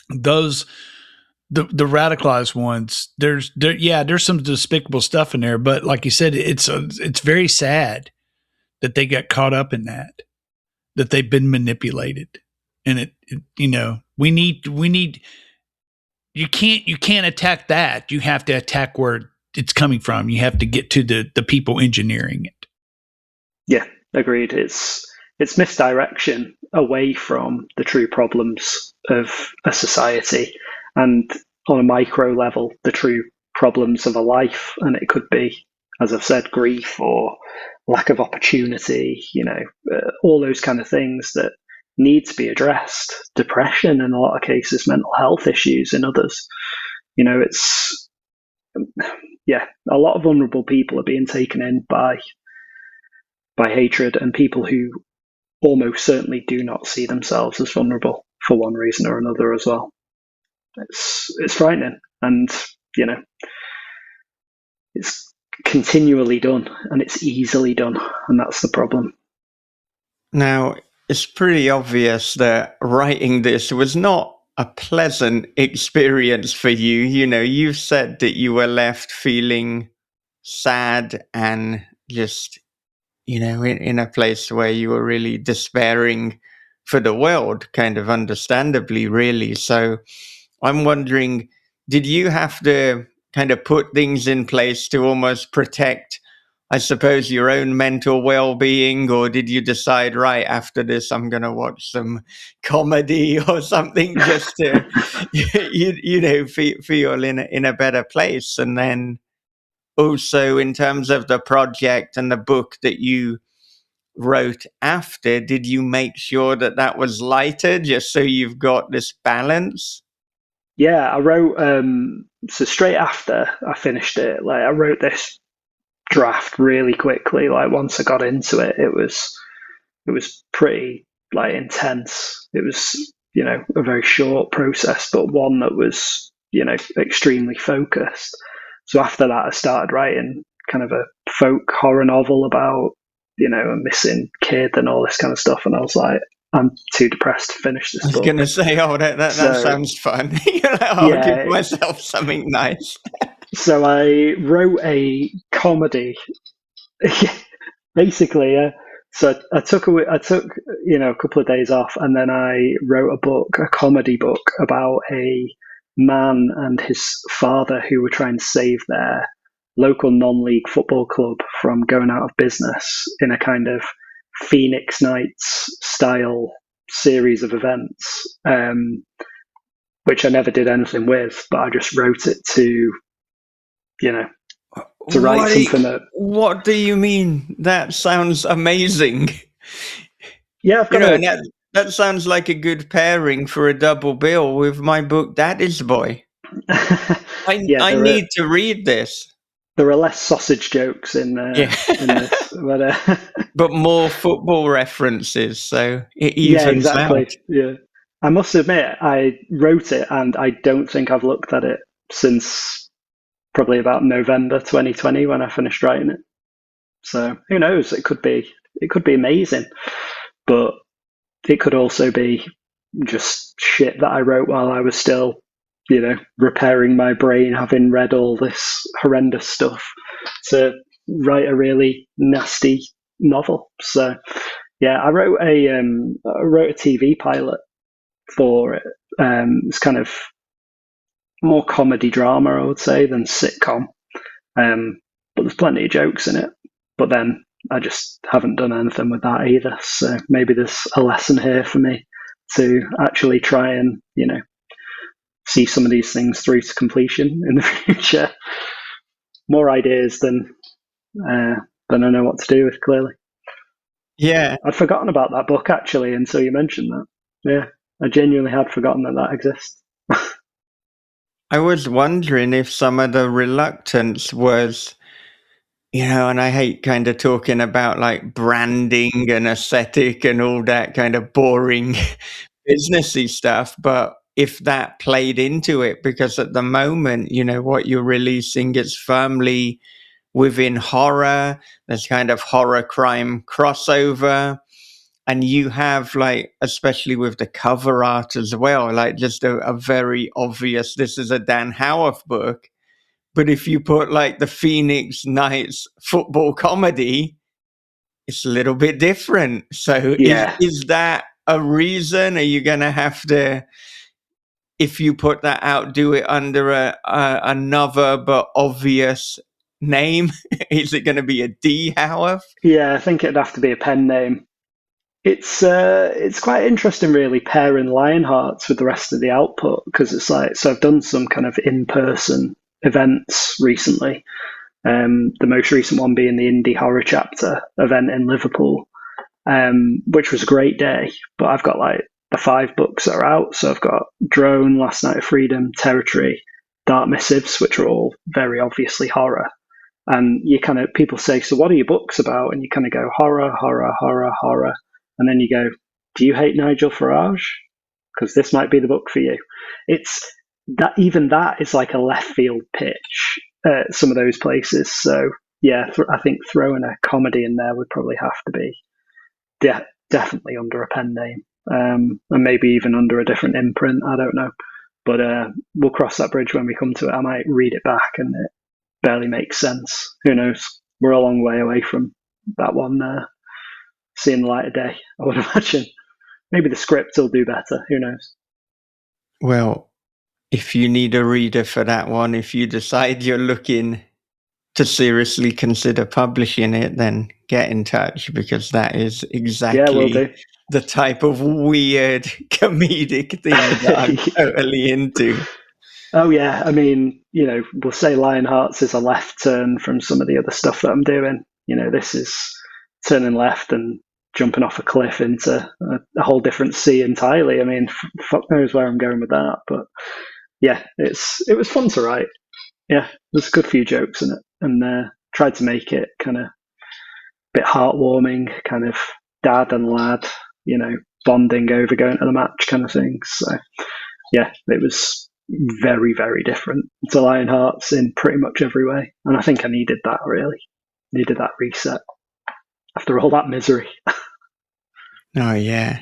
Speaker 6: those, the radicalized ones, there's some despicable stuff in there, but like you said, it's very sad that they got caught up in that they've been manipulated. And we need, you can't attack that. You have to attack where it's coming from. You have to get to the people engineering it.
Speaker 5: Yeah, agreed. It's misdirection away from the true problems of a society, and on a micro level, the true problems of a life. And it could be, as I've said, grief or lack of opportunity, all those kind of things that need to be addressed. Depression in a lot of cases, mental health issues in others. It's a lot of vulnerable people are being taken in by hatred, and people who almost certainly do not see themselves as vulnerable for one reason or another as well. It's frightening, and it's continually done, and it's easily done, and that's the problem.
Speaker 2: Now, it's pretty obvious that writing this was not a pleasant experience for you. You've said that you were left feeling sad and just, in a place where you were really despairing for the world, kind of understandably, really. So I'm wondering, did you have to kind of put things in place to almost protect, I suppose, your own mental well-being, or did you decide, right, after this, I'm going to watch some comedy or something just to, feel in a better place? And then also in terms of the project and the book that you wrote after, did you make sure that that was lighter just so you've got this balance?
Speaker 5: Yeah, I wrote, so straight after I finished it, like I wrote this draft really quickly. Like once I got into it, it was pretty like intense. It was, a very short process, but one that was, extremely focused. So after that, I started writing kind of a folk horror novel about, a missing kid and all this kind of stuff. And I was like, I'm too depressed to finish this book.
Speaker 2: I was going to say, that sounds fun. You're like, I'll give myself something nice.
Speaker 5: So I wrote a comedy, basically. So I took a couple of days off, and then I wrote a comedy book about a man and his father who were trying to save their local non-league football club from going out of business in a kind of Phoenix Nights style series of events, which I never did anything with, but I just wrote it to write something that...
Speaker 2: What do you mean? That sounds amazing.
Speaker 5: Yeah, I've got
Speaker 2: that sounds like a good pairing for a double bill with my book, Daddy's Boy. I need to read this.
Speaker 5: There are less sausage jokes in this,
Speaker 2: but more football references, so it evens out.
Speaker 5: Yeah, I must admit, I wrote it, and I don't think I've looked at it since probably about November 2020 when I finished writing it. So who knows? It could be amazing, but it could also be just shit that I wrote while I was still, repairing my brain, having read all this horrendous stuff to write a really nasty novel. So yeah, I wrote a TV pilot for it. It's kind of more comedy drama, I would say, than sitcom. But there's plenty of jokes in it. But then I just haven't done anything with that either. So maybe there's a lesson here for me to actually try and, see some of these things through to completion in the future. More ideas than I know what to do with, clearly.
Speaker 2: Yeah.
Speaker 5: I'd forgotten about that book, actually, until you mentioned that. Yeah, I genuinely had forgotten that exists.
Speaker 2: I was wondering if some of the reluctance was, and I hate kind of talking about like branding and aesthetic and all that kind of boring businessy stuff, but if that played into it, because at the moment, what you're releasing is firmly within horror. There's kind of horror crime crossover. And you have, like, especially with the cover art as well, like just a very obvious, this is a Dan Howarth book. But if you put like the Phoenix Nights football comedy, it's a little bit different. So
Speaker 5: yeah.
Speaker 2: Is that a reason? Are you going to have to, if you put that out, do it under another but obvious name? Is it going to be a D Howarth?
Speaker 5: Yeah, I think it'd have to be a pen name. It's quite interesting, really, pairing Lionhearts with the rest of the output, because it's like, so I've done some kind of in-person events recently. The most recent one being the Indie Horror Chapter event in Liverpool, which was a great day. But I've got like the 5 books that are out. So I've got Drone, Last Night of Freedom, Territory, Dark Missives, which are all very obviously horror. And you kind of, people say, so what are your books about? And you kind of go horror, horror, horror, horror. And then you go, do you hate Nigel Farage? Because this might be the book for you. It's that, even that is like a left field pitch at some of those places. So yeah, I think throwing a comedy in there would probably have to be definitely under a pen name, and maybe even under a different imprint. I don't know, but we'll cross that bridge when we come to it. I might read it back and it barely makes sense. Who knows? We're a long way away from that one seeing the light of day, I would imagine. Maybe the script will do better. Who knows?
Speaker 2: Well, if you need a reader for that one, if you decide you're looking to seriously consider publishing it, then get in touch, because that is exactly the type of weird comedic thing that I'm totally into.
Speaker 5: Oh yeah, I mean, we'll say Lionhearts is a left turn from some of the other stuff that I'm doing. This is turning left and jumping off a cliff into a whole different sea entirely. I mean, fuck knows where I'm going with that, but yeah, it was fun to write. Yeah, there's a good few jokes in it, and tried to make it kind of a bit heartwarming, kind of dad and lad, bonding over going to the match kind of thing. So yeah, it was very, very different to Lionhearts in pretty much every way. And I think I needed that, really. Needed that reset after all that misery.
Speaker 2: Oh, yeah.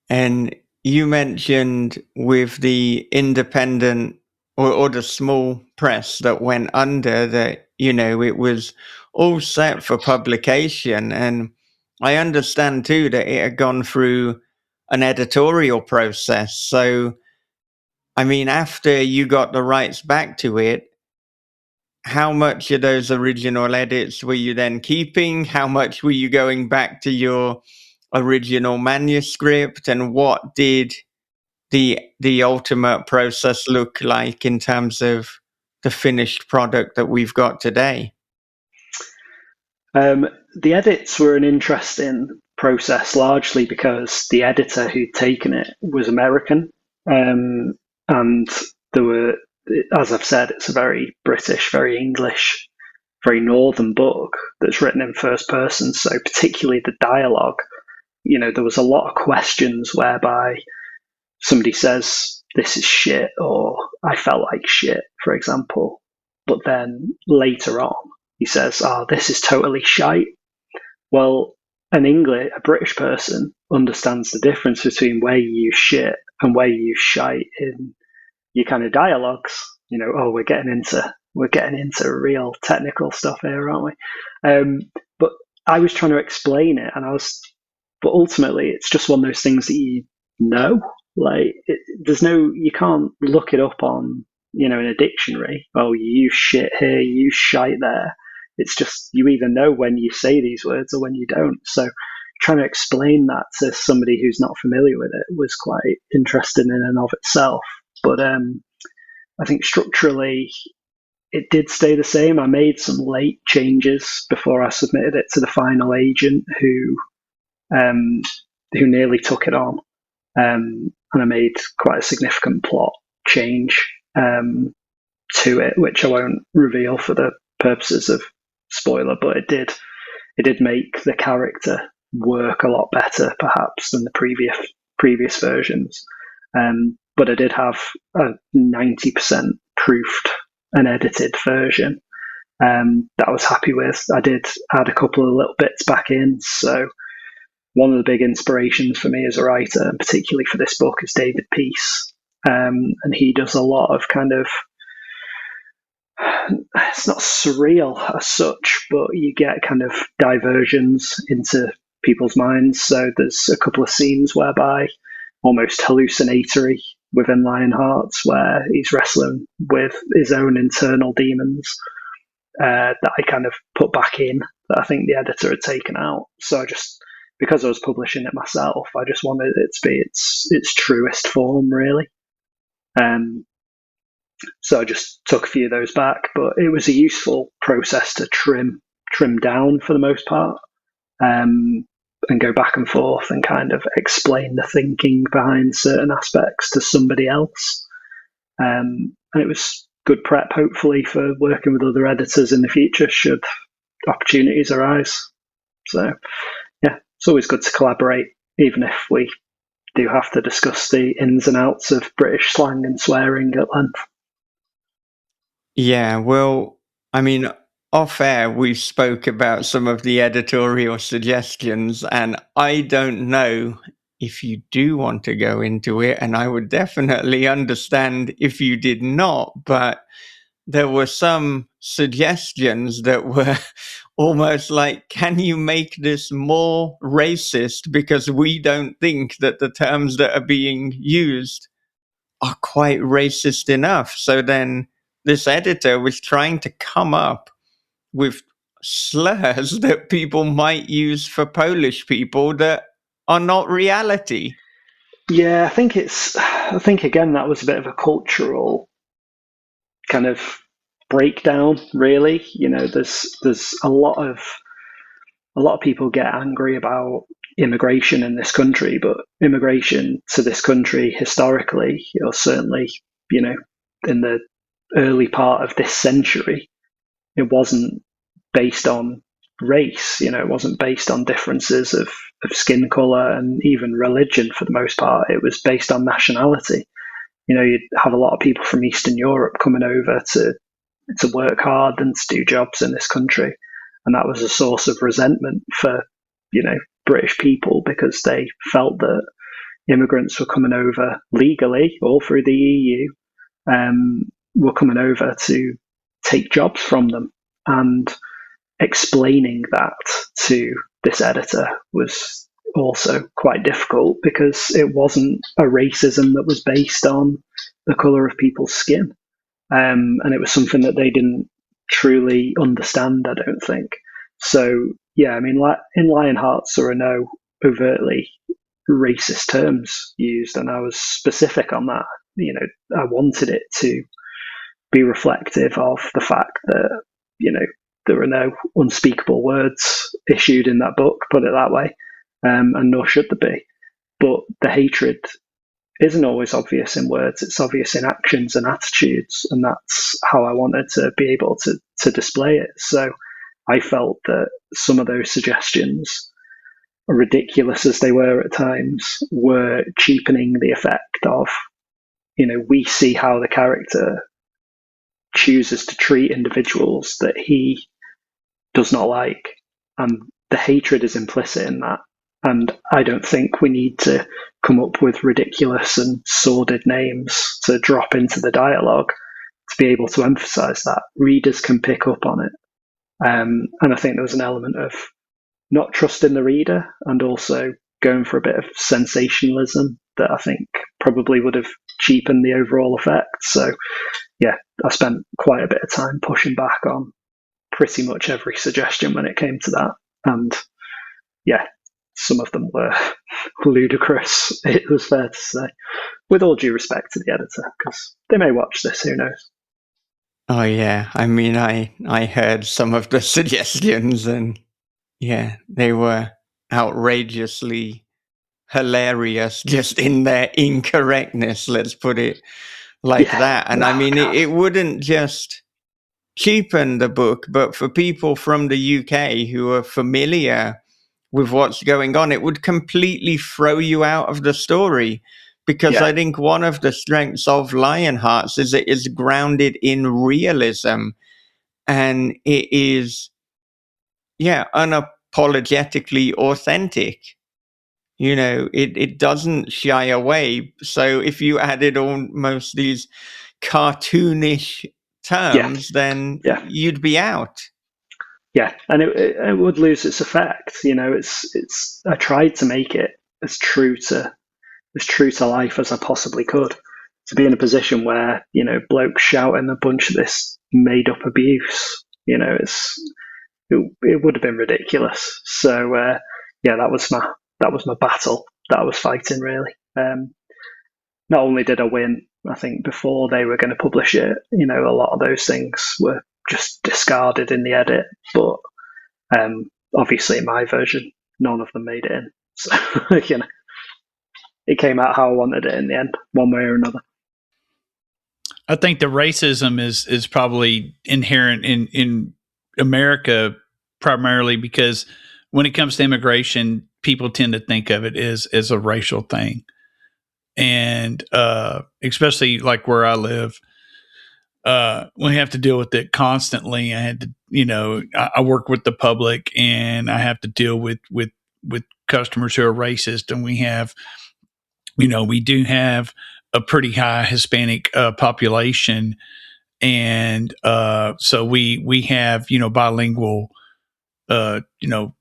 Speaker 2: And you mentioned with the independent or the small press that went under that, it was all set for publication. And I understand too that it had gone through an editorial process. So, I mean, after you got the rights back to it, how much of those original edits were you then keeping? How much were you going back to your original manuscript? And what did the ultimate process look like in terms of the finished product that we've got today?
Speaker 5: The edits were an interesting process, largely because the editor who'd taken it was American. And there were, as I've said, it's a very British, very English, very northern book that's written in first person. So particularly the dialogue, there was a lot of questions whereby somebody says, "This is shit," or "I felt like shit," for example. But then later on, he says, "Oh, this is totally shite." Well, a British person understands the difference between where you use shit and where you use shite in your kind of dialogues. Oh, we're getting into real technical stuff here, aren't we? But I was trying to explain it, but ultimately, it's just one of those things that like you can't look it up on in a dictionary. Oh, you use shit here, you use shite there. It's just you either know when you say these words or when you don't. So trying to explain that to somebody who's not familiar with it was quite interesting in and of itself. But I think structurally it did stay the same. I made some late changes before I submitted it to the final agent who nearly took it on. And I made quite a significant plot change to it, which I won't reveal for the purposes of spoiler, but it did make the character work a lot better, perhaps, than the previous versions. But I did have a 90% proofed and edited version that I was happy with. I did add a couple of little bits back in, so one of the big inspirations for me as a writer, and particularly for this book, is David Peace. And he does a lot of kind of, it's not surreal as such, but you get kind of diversions into people's minds. So there's a couple of scenes whereby almost hallucinatory within Lionhearts, where he's wrestling with his own internal demons that I kind of put back in that I think the editor had taken out. So because I was publishing it myself, I just wanted it to be its truest form, really. So I just took a few of those back, but it was a useful process to trim down for the most part, and go back and forth and kind of explain the thinking behind certain aspects to somebody else. And it was good prep, hopefully, for working with other editors in the future should opportunities arise. So yeah, it's always good to collaborate, even if we do have to discuss the ins and outs of British slang and swearing at length.
Speaker 2: Yeah, well, I mean, off air, we spoke about some of the editorial suggestions, and I don't know if you do want to go into it, and I would definitely understand if you did not, but there were some suggestions that were almost like, can you make this more racist because we don't think that the terms that are being used are quite racist enough? So then this editor was trying to come up with slurs that people might use for Polish people that are not reality.
Speaker 5: Yeah, I think again that was a bit of a cultural kind of breakdown, really. There's a lot of people get angry about immigration in this country, but immigration to this country historically, or certainly, in the early part of this century, it wasn't based on race. It wasn't based on differences of skin color and even religion for the most part. It was based on nationality. You'd have a lot of people from Eastern Europe coming over to work hard and to do jobs in this country. And that was a source of resentment for, British people, because they felt that immigrants were coming over legally all through the EU, were coming over to take jobs from them. And explaining that to this editor was also quite difficult, because it wasn't a racism that was based on the colour of people's skin. And it was something that they didn't truly understand, I don't think. So, yeah, I mean, in Lionhearts, there are no overtly racist terms used, and I was specific on that. I wanted it to be reflective of the fact that, there are no unspeakable words issued in that book, put it that way, and nor should there be. But the hatred isn't always obvious in words, it's obvious in actions and attitudes, and that's how I wanted to be able to display it. So I felt that some of those suggestions, ridiculous as they were at times, were cheapening the effect of, we see how the character chooses to treat individuals that he does not like, and the hatred is implicit in that. And I don't think we need to come up with ridiculous and sordid names to drop into the dialogue to be able to emphasize that. Readers can pick up on it. And I think there was an element of not trusting the reader, and also going for a bit of sensationalism that I think probably would have cheapened the overall effect. So, yeah, I spent quite a bit of time pushing back on pretty much every suggestion when it came to that. And, yeah, some of them were ludicrous, it was fair to say, with all due respect to the editor, because they may watch this, who knows.
Speaker 2: Oh, yeah. I mean, I heard some of the suggestions, and yeah, they were outrageously hilarious just in their incorrectness, let's put it like that. And I mean, it wouldn't just cheapen the book, but for people from the UK who are familiar with what's going on, it would completely throw you out of the story. Because I think one of the strengths of Lionhearts is it is grounded in realism, and it is, unapologetically authentic. It doesn't shy away. So if you added almost these cartoonish terms, then you'd be out.
Speaker 5: Yeah, and it would lose its effect. It's. I tried to make it as true to life as I possibly could, to be in a position where, blokes shouting a bunch of this made up abuse, it would have been ridiculous. So, that was my battle that I was fighting, really. Not only did I win, I think before they were going to publish it, a lot of those things were just discarded in the edit, but obviously in my version, none of them made it in. So, it came out how I wanted it in the end, one way or another.
Speaker 6: I think the racism is probably inherent in America, primarily because when it comes to immigration, people tend to think of it as a racial thing. And especially like where I live, we have to deal with it constantly. I had to, I work with the public, and I have to deal with customers who are racist, and we have, we do have a pretty high Hispanic population, and so we have bilingual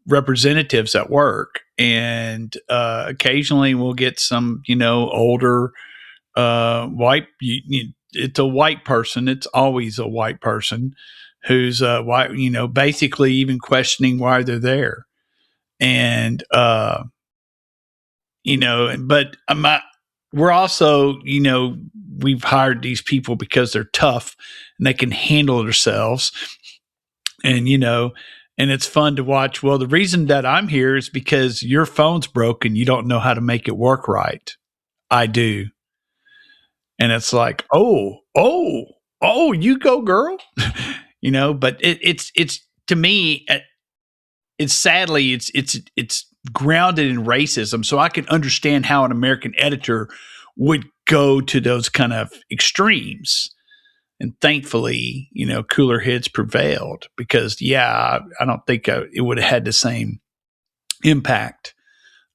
Speaker 6: representatives at work, and occasionally we'll get some older white. It's a white person. It's always a white person who's white. Basically even questioning why they're there, and but we're also, we've hired these people because they're tough and they can handle themselves. And, and it's fun to watch. Well, the reason that I'm here is because your phone's broken. You don't know how to make it work right. I do. And it's like, oh, you go, girl. But it's to me, it's sadly, it's grounded in racism. So I can understand how an American editor would go to those kind of extremes. And thankfully, cooler heads prevailed because, I don't think it would have had the same impact.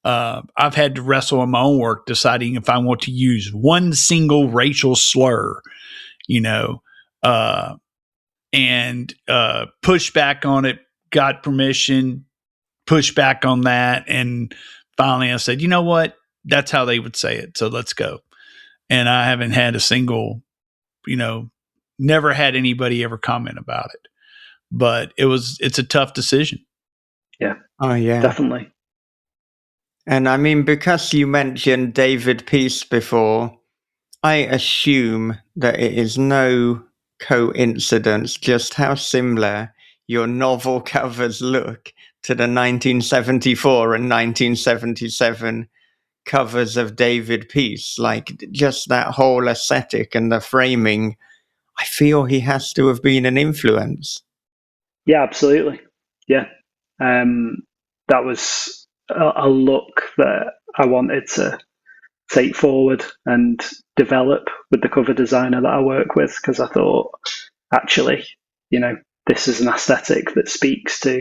Speaker 6: I've had to wrestle in my own work deciding if I want to use one single racial slur, and push back on it, got permission, push back on that. And finally I said, you know what? That's how they would say it. So let's go. And I haven't had a single, never had anybody ever comment about it, but it's a tough decision.
Speaker 5: Yeah.
Speaker 2: Oh yeah,
Speaker 5: definitely.
Speaker 2: And I mean, because you mentioned David Peace before, I assume that it is no coincidence just how similar your novel covers look to the 1974 and 1977 covers of David Peace. Like, just that whole aesthetic and the framing, I feel he has to have been an influence.
Speaker 5: Yeah, absolutely. Yeah. That was a look that I wanted to take forward and develop with the cover designer that I work with, because I thought, actually, this is an aesthetic that speaks to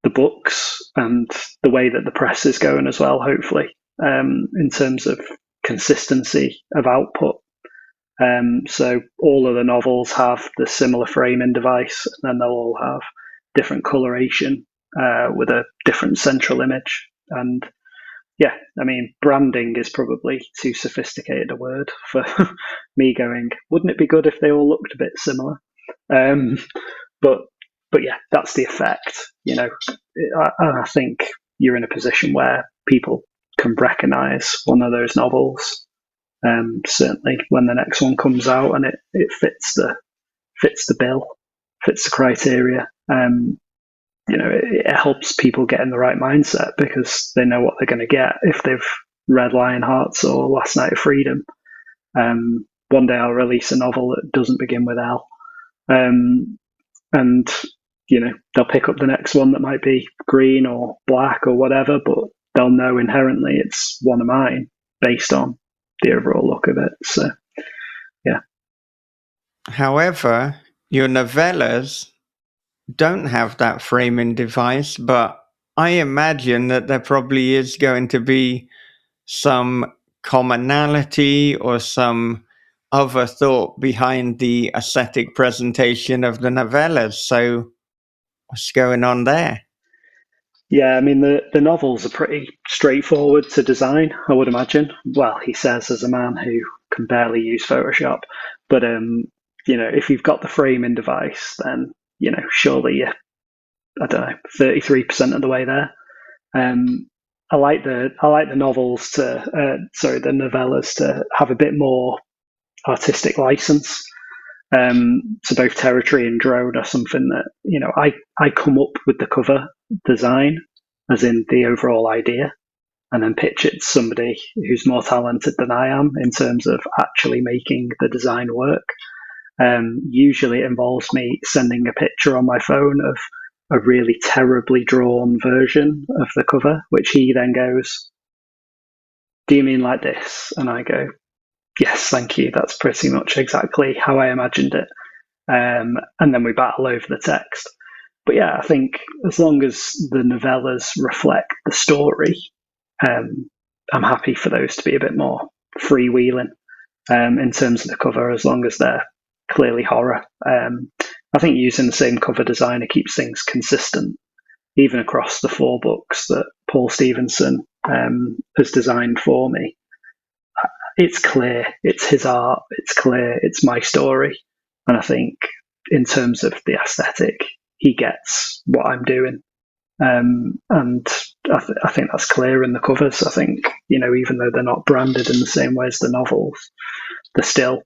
Speaker 5: the books and the way that the press is going as well, hopefully, in terms of consistency of output. So all of the novels have the similar framing device, and then they'll all have different coloration with a different central image. And yeah, I mean, branding is probably too sophisticated a word for me going, wouldn't it be good if they all looked a bit similar? But yeah, that's the effect. I think you're in a position where people can recognize one of those novels. Certainly when the next one comes out and it fits the bill, fits the criteria. It helps people get in the right mindset because they know what they're going to get if they've read Lionhearts or Last Night of Freedom. One day I'll release a novel that doesn't begin with L. And they'll pick up the next one that might be green or black or whatever, but they'll know inherently it's one of mine based on the overall look of it. So, yeah.
Speaker 2: However, your novellas don't have that framing device, but I imagine that there probably is going to be some commonality or some other thought behind the aesthetic presentation of the novellas. So what's going on there?
Speaker 5: Yeah, I mean, the novels are pretty straightforward to design, I would imagine. Well, he says as a man who can barely use Photoshop. But, if you've got the framing device, then, surely you're, 33% of the way there. I like the novels the novellas to have a bit more artistic license. So both Territory and Drone are something that, I come up with the cover design, as in the overall idea, and then pitch it to somebody who's more talented than I am in terms of actually making the design work. Usually it involves me sending a picture on my phone of a really terribly drawn version of the cover, which he then goes, "Do you mean like this?" And I go, "Yes, thank you. That's pretty much exactly how I imagined it." And then we battle over the text. But yeah, I think as long as the novellas reflect the story, I'm happy for those to be a bit more freewheeling in terms of the cover, as long as they're clearly horror. I think using the same cover designer keeps things consistent, even across the 4 books that Paul Stevenson has designed for me. It's clear, it's his art, it's clear, it's my story. And I think in terms of the aesthetic, he gets what I'm doing. And I think that's clear in the covers. I think, even though they're not branded in the same way as the novels, they're still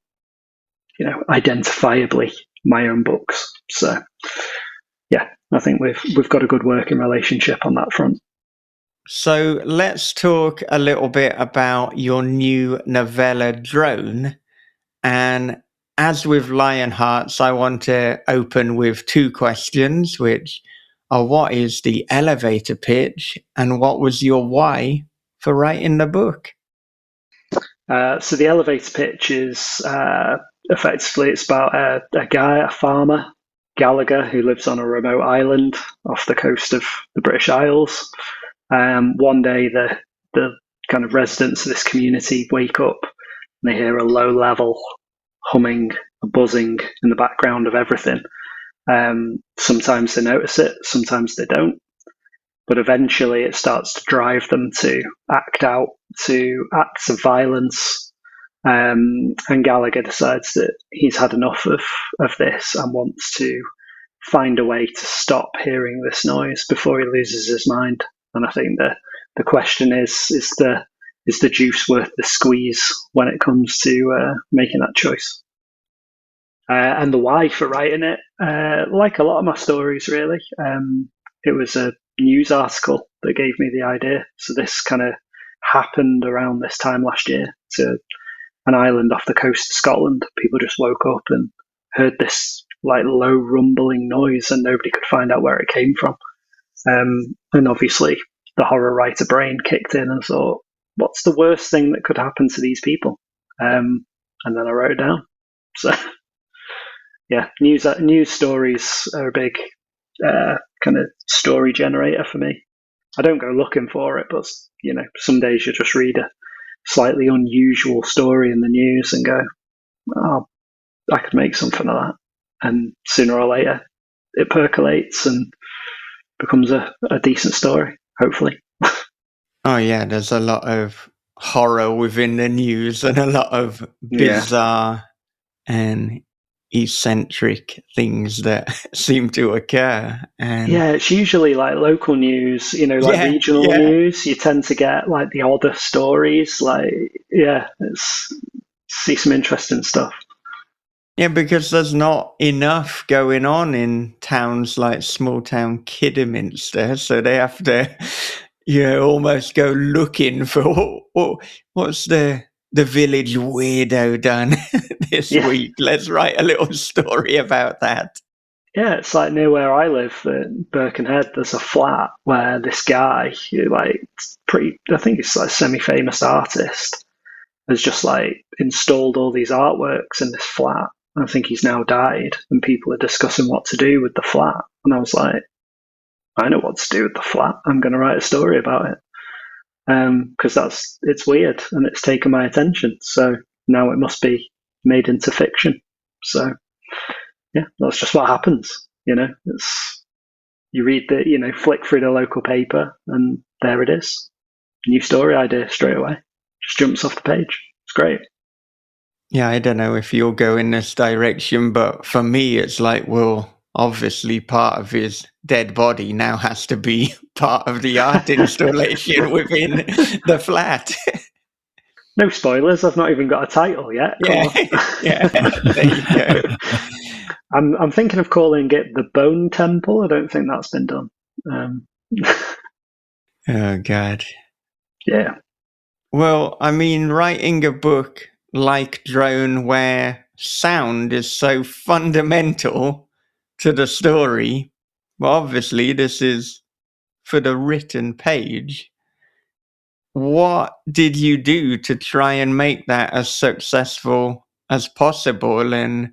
Speaker 5: identifiably my own books. So yeah, I think we've got a good working relationship on that front.
Speaker 2: So let's talk a little bit about your new novella, Drone. And as with Lionhearts, I want to open with two questions, which are: what is the elevator pitch, and what was your why for writing the book?
Speaker 5: So the elevator pitch is effectively, it's about a guy, a farmer, Gallagher, who lives on a remote island off the coast of the British Isles. One day, the kind of residents of this community wake up and they hear a low-level humming, a buzzing in the background of everything. Sometimes they notice it, sometimes they don't. But eventually it starts to drive them to act out, to acts of violence. And Gallagher decides that he's had enough of this and wants to find a way to stop hearing this noise before he loses his mind. And I think the question is the juice worth the squeeze when it comes to making that choice? And the why for writing it, like a lot of my stories, really, it was a news article that gave me the idea. So this kind of happened around this time last year to an island off the coast of Scotland. People just woke up and heard this like low rumbling noise, and nobody could find out where it came from. And obviously, the horror writer brain kicked in and thought, "What's the worst thing that could happen to these people?" And then I wrote it down. So, yeah, news stories are a big kind of story generator for me. I don't go looking for it, but some days you just read a slightly unusual story in the news and go, "Oh, I could make something of that." And sooner or later, it percolates and becomes a decent story, hopefully.
Speaker 2: Oh yeah, there's a lot of horror within the news and a lot of bizarre and eccentric things that seem to occur. And
Speaker 5: yeah, it's usually like local news, regional news. You tend to get like the odder stories. See some interesting stuff.
Speaker 2: Yeah, because there's not enough going on in towns like small town Kidderminster, so they have to, almost go looking for what's the village weirdo done this week. Let's write a little story about that.
Speaker 5: Yeah, it's like near where I live in Birkenhead. There's a flat where this guy, I think he's like a semi-famous artist, has just like installed all these artworks in this flat. I think he's now died, and people are discussing what to do with the flat. And I was like, I know what to do with the flat. I'm going to write a story about it. Because it's weird and it's taken my attention. So now it must be made into fiction. So yeah, that's just what happens. You read flick through the local paper and there it is. New story idea straight away. Just jumps off the page. It's great.
Speaker 2: Yeah, I don't know if you'll go in this direction, but for me, it's like, well, obviously part of his dead body now has to be part of the art installation within the flat.
Speaker 5: No spoilers. I've not even got a title yet.
Speaker 2: Yeah, there you go.
Speaker 5: I'm thinking of calling it the Bone Temple. I don't think that's been done.
Speaker 2: Oh, God.
Speaker 5: Yeah.
Speaker 2: Well, I mean, writing a book like Drone, where sound is so fundamental to the story, well, obviously this is for the written page. What did you do to try and make that as successful as possible? And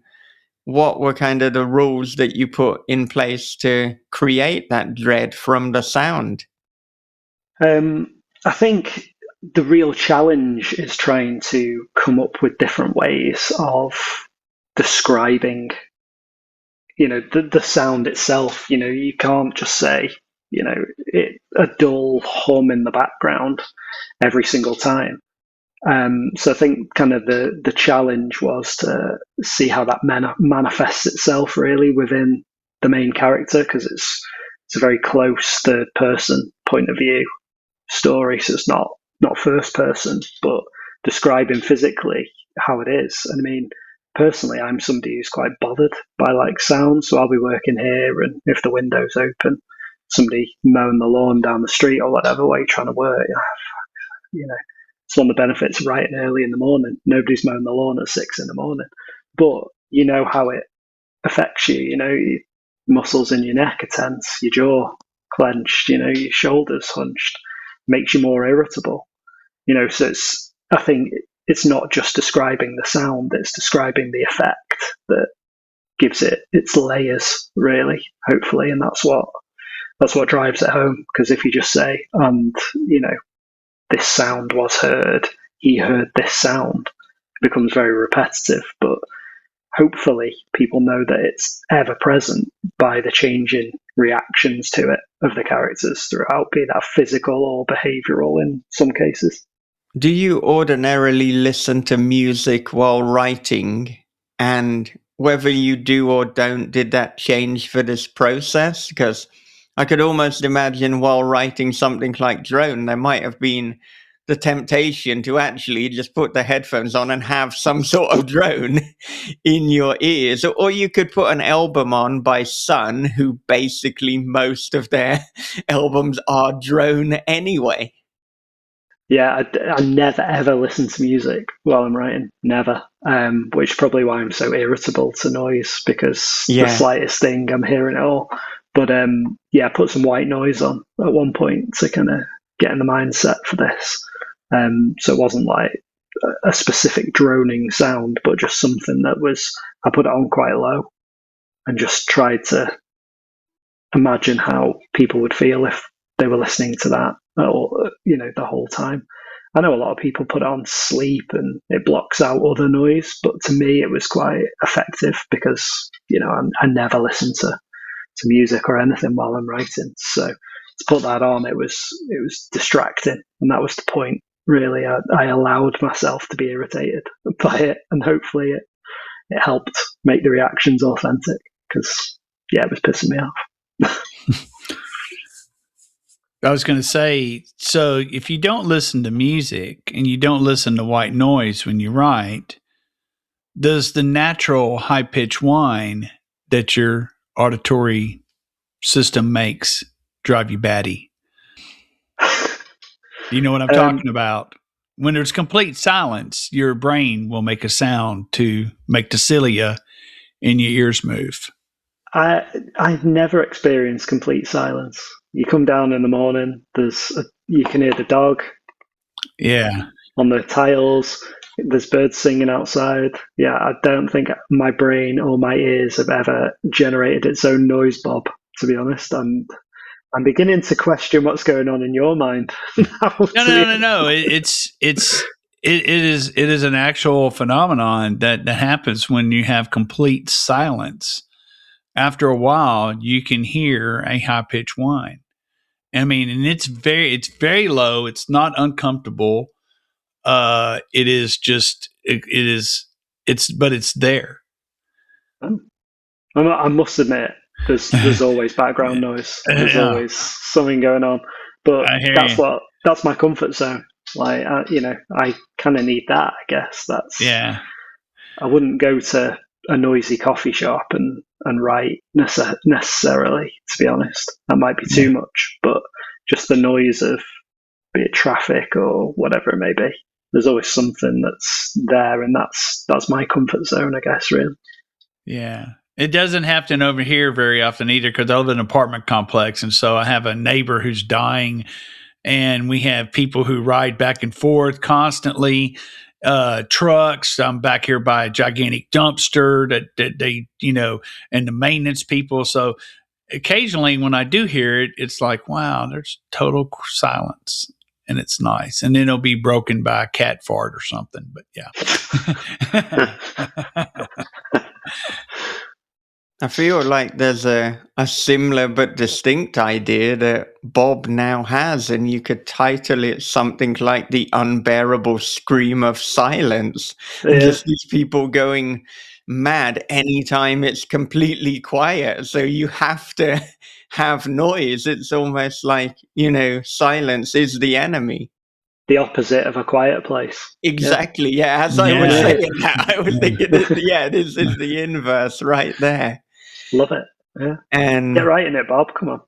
Speaker 2: what were kind of the rules that you put in place to create that dread from the sound?
Speaker 5: I think the real challenge is trying to come up with different ways of describing, the sound itself. You can't just say, a dull hum in the background every single time. So I think kind of the challenge was to see how that manifests itself really within the main character, because it's a very close third person point of view story. So it's not first person, but describing physically how it is. And I mean, personally, I'm somebody who's quite bothered by like sound. So I'll be working here, and if the window's open, somebody mowing the lawn down the street or whatever while you're trying to work, you know, it's one of the benefits of writing early in the morning. Nobody's mowing the lawn at 6 a.m, but you know how it affects you. You know, your muscles in your neck are tense, your jaw clenched, you know, your shoulders hunched, makes you more irritable. You know, so I think it's not just describing the sound, it's describing the effect that gives it its layers, really, hopefully, and that's what drives it home. Because if you just say, and you know, this sound was heard, he heard this sound, it becomes very repetitive. But hopefully people know that it's ever present by the changing reactions to it of the characters throughout, be that physical or behavioral in some cases.
Speaker 2: Do you ordinarily listen to music while writing? And whether you do or don't, did that change for this process? Because I could almost imagine while writing something like Drone, there might have been the temptation to actually just put the headphones on and have some sort of drone in your ears. Or you could put an album on by Sun, who basically most of their albums are drone anyway.
Speaker 5: Yeah, I never ever listen to music while I'm writing, never. Which is probably why I'm so irritable to noise, because the slightest thing I'm hearing it all. But I put some white noise on at one point to kind of get in the mindset for this. So it wasn't like a specific droning sound, but just something that was, I put it on quite low and just tried to imagine how people would feel if they were listening to that, or, you know, the whole time. I know a lot of people put it on sleep and it blocks out other noise, but to me it was quite effective because, you know, I never listen to music or anything while I'm writing. So to put that on, it was distracting, and that was the point. Really, I allowed myself to be irritated by it, and hopefully it helped make the reactions authentic, because it was pissing me off.
Speaker 6: I was going to say, so if you don't listen to music and you don't listen to white noise when you write, does the natural high-pitched whine that your auditory system makes drive you batty? You know what I'm talking about? When there's complete silence, your brain will make a sound to make the cilia in your ears move.
Speaker 5: I've never experienced complete silence. You come down in the morning, you can hear the dog.
Speaker 6: Yeah.
Speaker 5: On the tiles, there's birds singing outside. Yeah, I don't think my brain or my ears have ever generated its own noise bob, to be honest. I'm beginning to question what's going on in your mind.
Speaker 6: No. It is an actual phenomenon that happens when you have complete silence. After a while, you can hear a high pitched whine. I mean, and it's very low. It's not uncomfortable. But it's there.
Speaker 5: I must admit, there's always background noise. There's always something going on, but that's my comfort zone. Like, I kind of need that, I guess. I wouldn't go to a noisy coffee shop and write necessarily, to be honest. That might be too much, but just the noise of, be it traffic or whatever it may be, there's always something that's there, and that's my comfort zone, I guess, really.
Speaker 6: Yeah. It doesn't happen over here very often either, because I live in an apartment complex, and so I have a neighbor who's dying, and we have people who ride back and forth constantly. Trucks. I'm back here by a gigantic dumpster that they, and the maintenance people. So occasionally when I do hear it, it's like, wow, there's total silence, and it's nice. And then it'll be broken by a cat fart or something. But yeah.
Speaker 2: I feel like there's a similar but distinct idea that Bob now has, and you could title it something like The Unbearable Scream of Silence. Yeah. And just these people going mad anytime it's completely quiet. So you have to have noise. It's almost like, silence is the enemy.
Speaker 5: the opposite of A Quiet Place.
Speaker 2: Exactly. Yeah. As I was saying that, I was thinking, this is the inverse right there.
Speaker 5: Love it. Yeah.
Speaker 2: And
Speaker 5: Get right in it, Bob. Come on.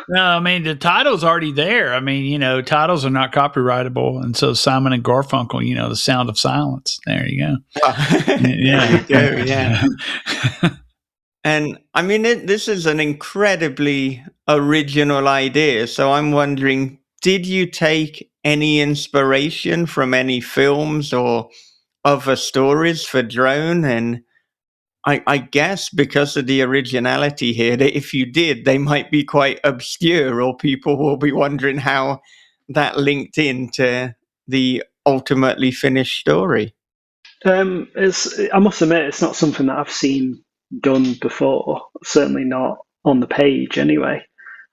Speaker 6: No, I mean, the title's already there. I mean, titles are not copyrightable. And so Simon and Garfunkel, The Sound of Silence. There you go.
Speaker 2: There you go. Yeah. And I mean, this is an incredibly original idea. So I'm wondering, did you take any inspiration from any films or other stories for Drone? And I guess because of the originality here, that if you did, they might be quite obscure, or people will be wondering how that linked into the ultimately finished story.
Speaker 5: I must admit, it's not something that I've seen done before. Certainly not on the page, anyway.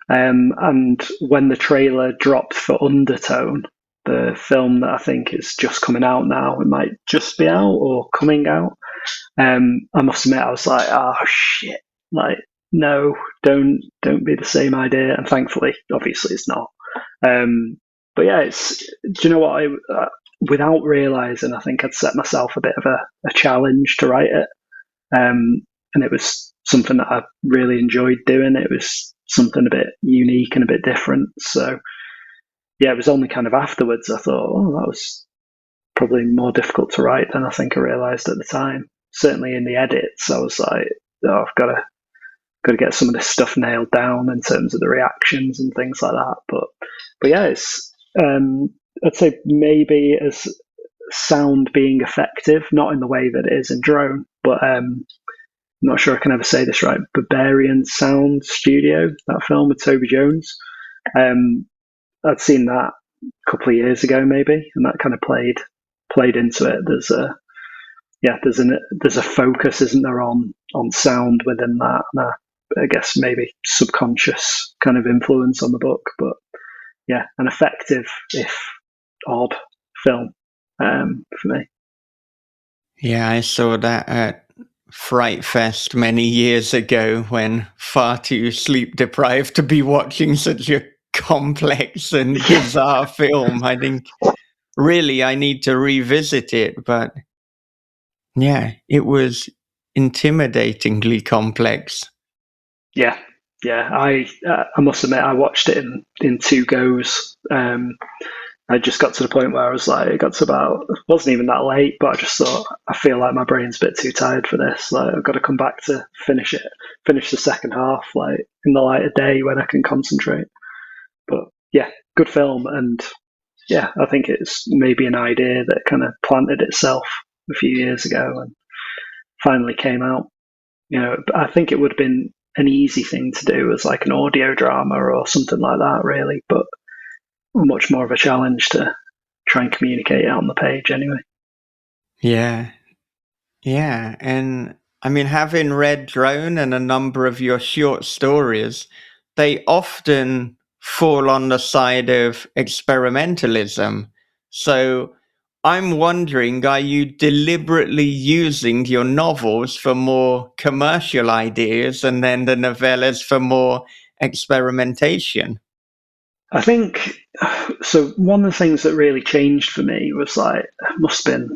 Speaker 5: And when the trailer dropped for Undertone, the film that I think is just coming out now, it might just be out or coming out. I must admit, I was like, oh shit! Like, no, don't be the same idea. And thankfully, obviously, it's not. But yeah, do you know what? Without realizing, I think I'd set myself a bit of a challenge to write it. And it was something that I really enjoyed doing. It was something a bit unique and a bit different. So yeah, it was only kind of afterwards I thought, oh, that was probably more difficult to write than I think I realized at the time. Certainly in the edits, I was like, oh, I've got to get some of this stuff nailed down in terms of the reactions and things like that. But yeah, it's I'd say maybe as sound being effective, not in the way that it is in Drone, but I'm not sure I can ever say this right. Barbarian Sound Studio, that film with Toby Jones. I'd seen that a couple of years ago, maybe, and that kind of played into it. There's a focus, isn't there, on sound within that, and I guess maybe subconscious kind of influence on the book. But yeah, an effective, if odd, film for me.
Speaker 2: Yeah, I saw that at Fright Fest many years ago, when far too sleep deprived to be watching such a complex and bizarre film. I think really I need to revisit it, but yeah, it was intimidatingly complex.
Speaker 5: Yeah. I must admit, I watched it in two goes. I just got to the point where I was like, it wasn't even that late, but I just thought, I feel like my brain's a bit too tired for this. Like, I've got to come back to finish the second half, like in the light of day when I can concentrate. But yeah, good film. And yeah, I think it's maybe an idea that kind of planted itself a few years ago and finally came out. I think it would have been an easy thing to do as like an audio drama or something like that, really, but much more of a challenge to try and communicate it on the page anyway.
Speaker 2: Yeah. And I mean, having read Drone and a number of your short stories, they often fall on the side of experimentalism. So I'm wondering, are you deliberately using your novels for more commercial ideas and then the novellas for more experimentation?
Speaker 5: I think so. One of the things that really changed for me was like, it must have been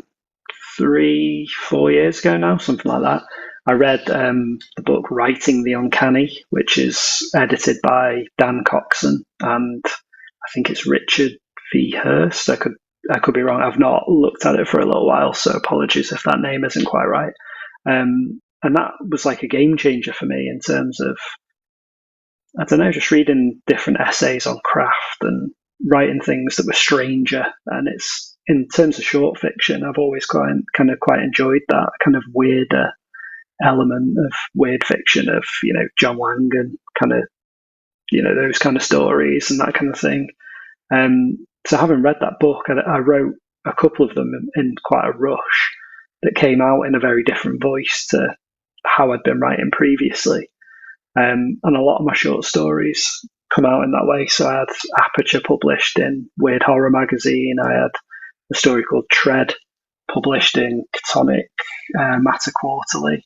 Speaker 5: 3-4 years ago now, something like that. I read the book Writing the Uncanny, which is edited by Dan Coxon, and I think it's Richard V. Hurst. I could be wrong. I've not looked at it for a little while, so apologies if that name isn't quite right. And that was like a game changer for me in terms of, I don't know, just reading different essays on craft and writing things that were stranger. And it's, in terms of short fiction, I've always quite enjoyed that kind of weirder element of weird fiction of, John Lang and kind of, those kind of stories and that kind of thing. So having read that book, I wrote a couple of them in quite a rush that came out in a very different voice to how I'd been writing previously. And a lot of my short stories come out in that way. So I had Aperture published in Weird Horror magazine. I had a story called Tread published in Catonic Matter Quarterly.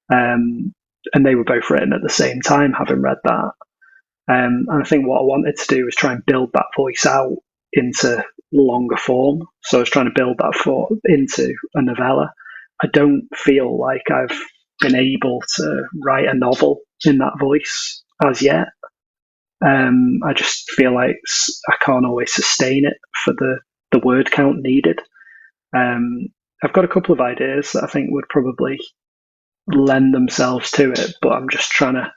Speaker 5: And they were both written at the same time, having read that. And I think what I wanted to do was try and build that voice out into longer form. So I was trying to build that into a novella. I don't feel like I've been able to write a novel in that voice as yet. I just feel like I can't always sustain it for the word count needed. I've got a couple of ideas that I think would probably lend themselves to it, but I'm just trying to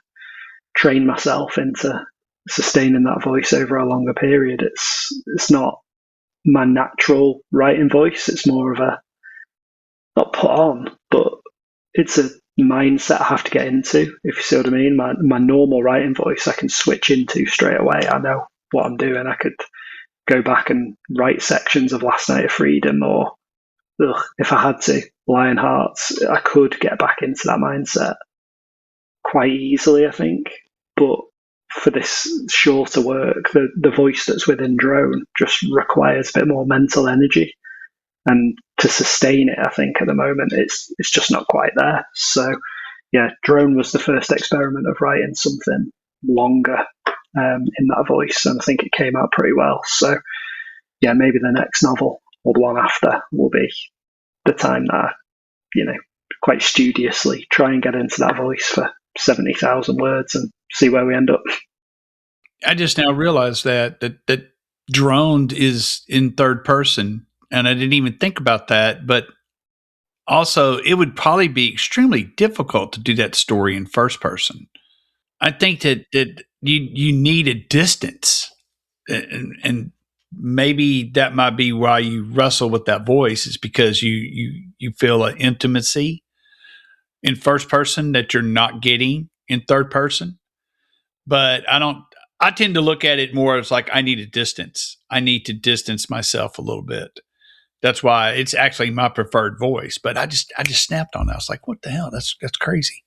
Speaker 5: train myself into sustaining that voice over a longer period. It's not my natural writing voice. It's more of a, not put on, but it's a mindset I have to get into, if you see what I mean. My normal writing voice I can switch into straight away. I know what I'm doing. I could go back and write sections of Last Night of Freedom, or if I had to, Lionhearts. I could get back into that mindset quite easily, I think. But for this shorter work, the voice that's within Drone just requires a bit more mental energy. And to sustain it, I think at the moment it's just not quite there. So yeah, Drone was the first experiment of writing something longer in that voice, and I think it came out pretty well. So yeah, maybe the next novel or the one after will be the time that I, quite studiously try and get into that voice for 70,000 words and see where we end up.
Speaker 6: I just now realized that Droned is in third person, and I didn't even think about that. But also, it would probably be extremely difficult to do that story in first person. I think that you need a distance, and maybe that might be why you wrestle with that voice, is because you feel an intimacy in first person that you're not getting in third person. But I tend to look at it more as like, I need a distance. I need to distance myself a little bit. That's why it's actually my preferred voice. But I just snapped on that. I was like, what the hell? That's crazy.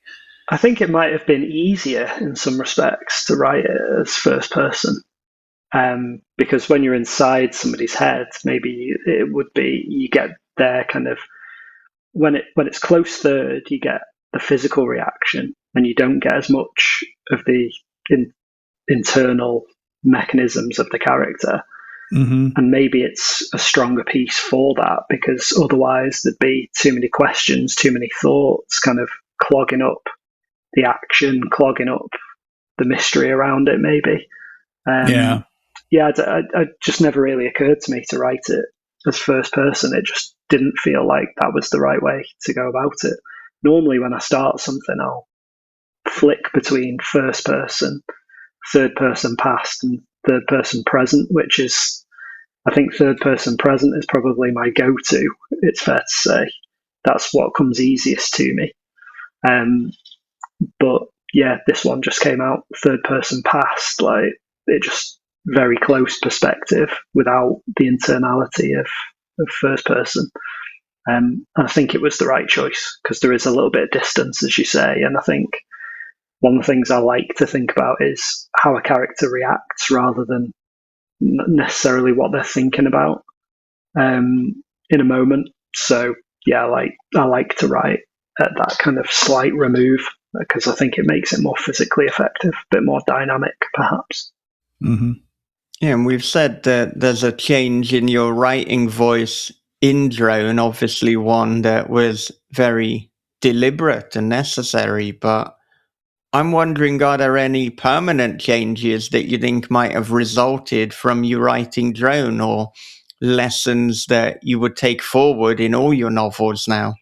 Speaker 5: I think it might have been easier in some respects to write it as first person. Because when you're inside somebody's head, maybe it would be, you get their kind of, when it's close third, you get the physical reaction, and you don't get as much of the internal mechanisms of the character.
Speaker 6: Mm-hmm.
Speaker 5: And maybe it's a stronger piece for that, because otherwise there'd be too many questions, too many thoughts, kind of clogging up the action, clogging up the mystery around it, maybe. I just never really occurred to me to write it as first person. It just didn't feel like that was the right way to go about it. Normally when I start something, I'll flick between first person, third person past, and third person present, which is, I think third person present is probably my go-to. It's fair to say that's what comes easiest to me. But yeah, this one just came out third person past, like it just very close perspective without the internality of first person. And I think it was the right choice, because there is a little bit of distance, as you say. And I think one of the things I like to think about is how a character reacts, rather than necessarily what they're thinking about in a moment. So yeah, I like to write at that kind of slight remove, because I think it makes it more physically effective, a bit more dynamic, perhaps.
Speaker 6: Mm-hmm.
Speaker 2: Yeah, and we've said that there's a change in your writing voice in Drone, obviously one that was very deliberate and necessary, but I'm wondering, are there any permanent changes that you think might have resulted from you writing Drone, or lessons that you would take forward in all your novels now?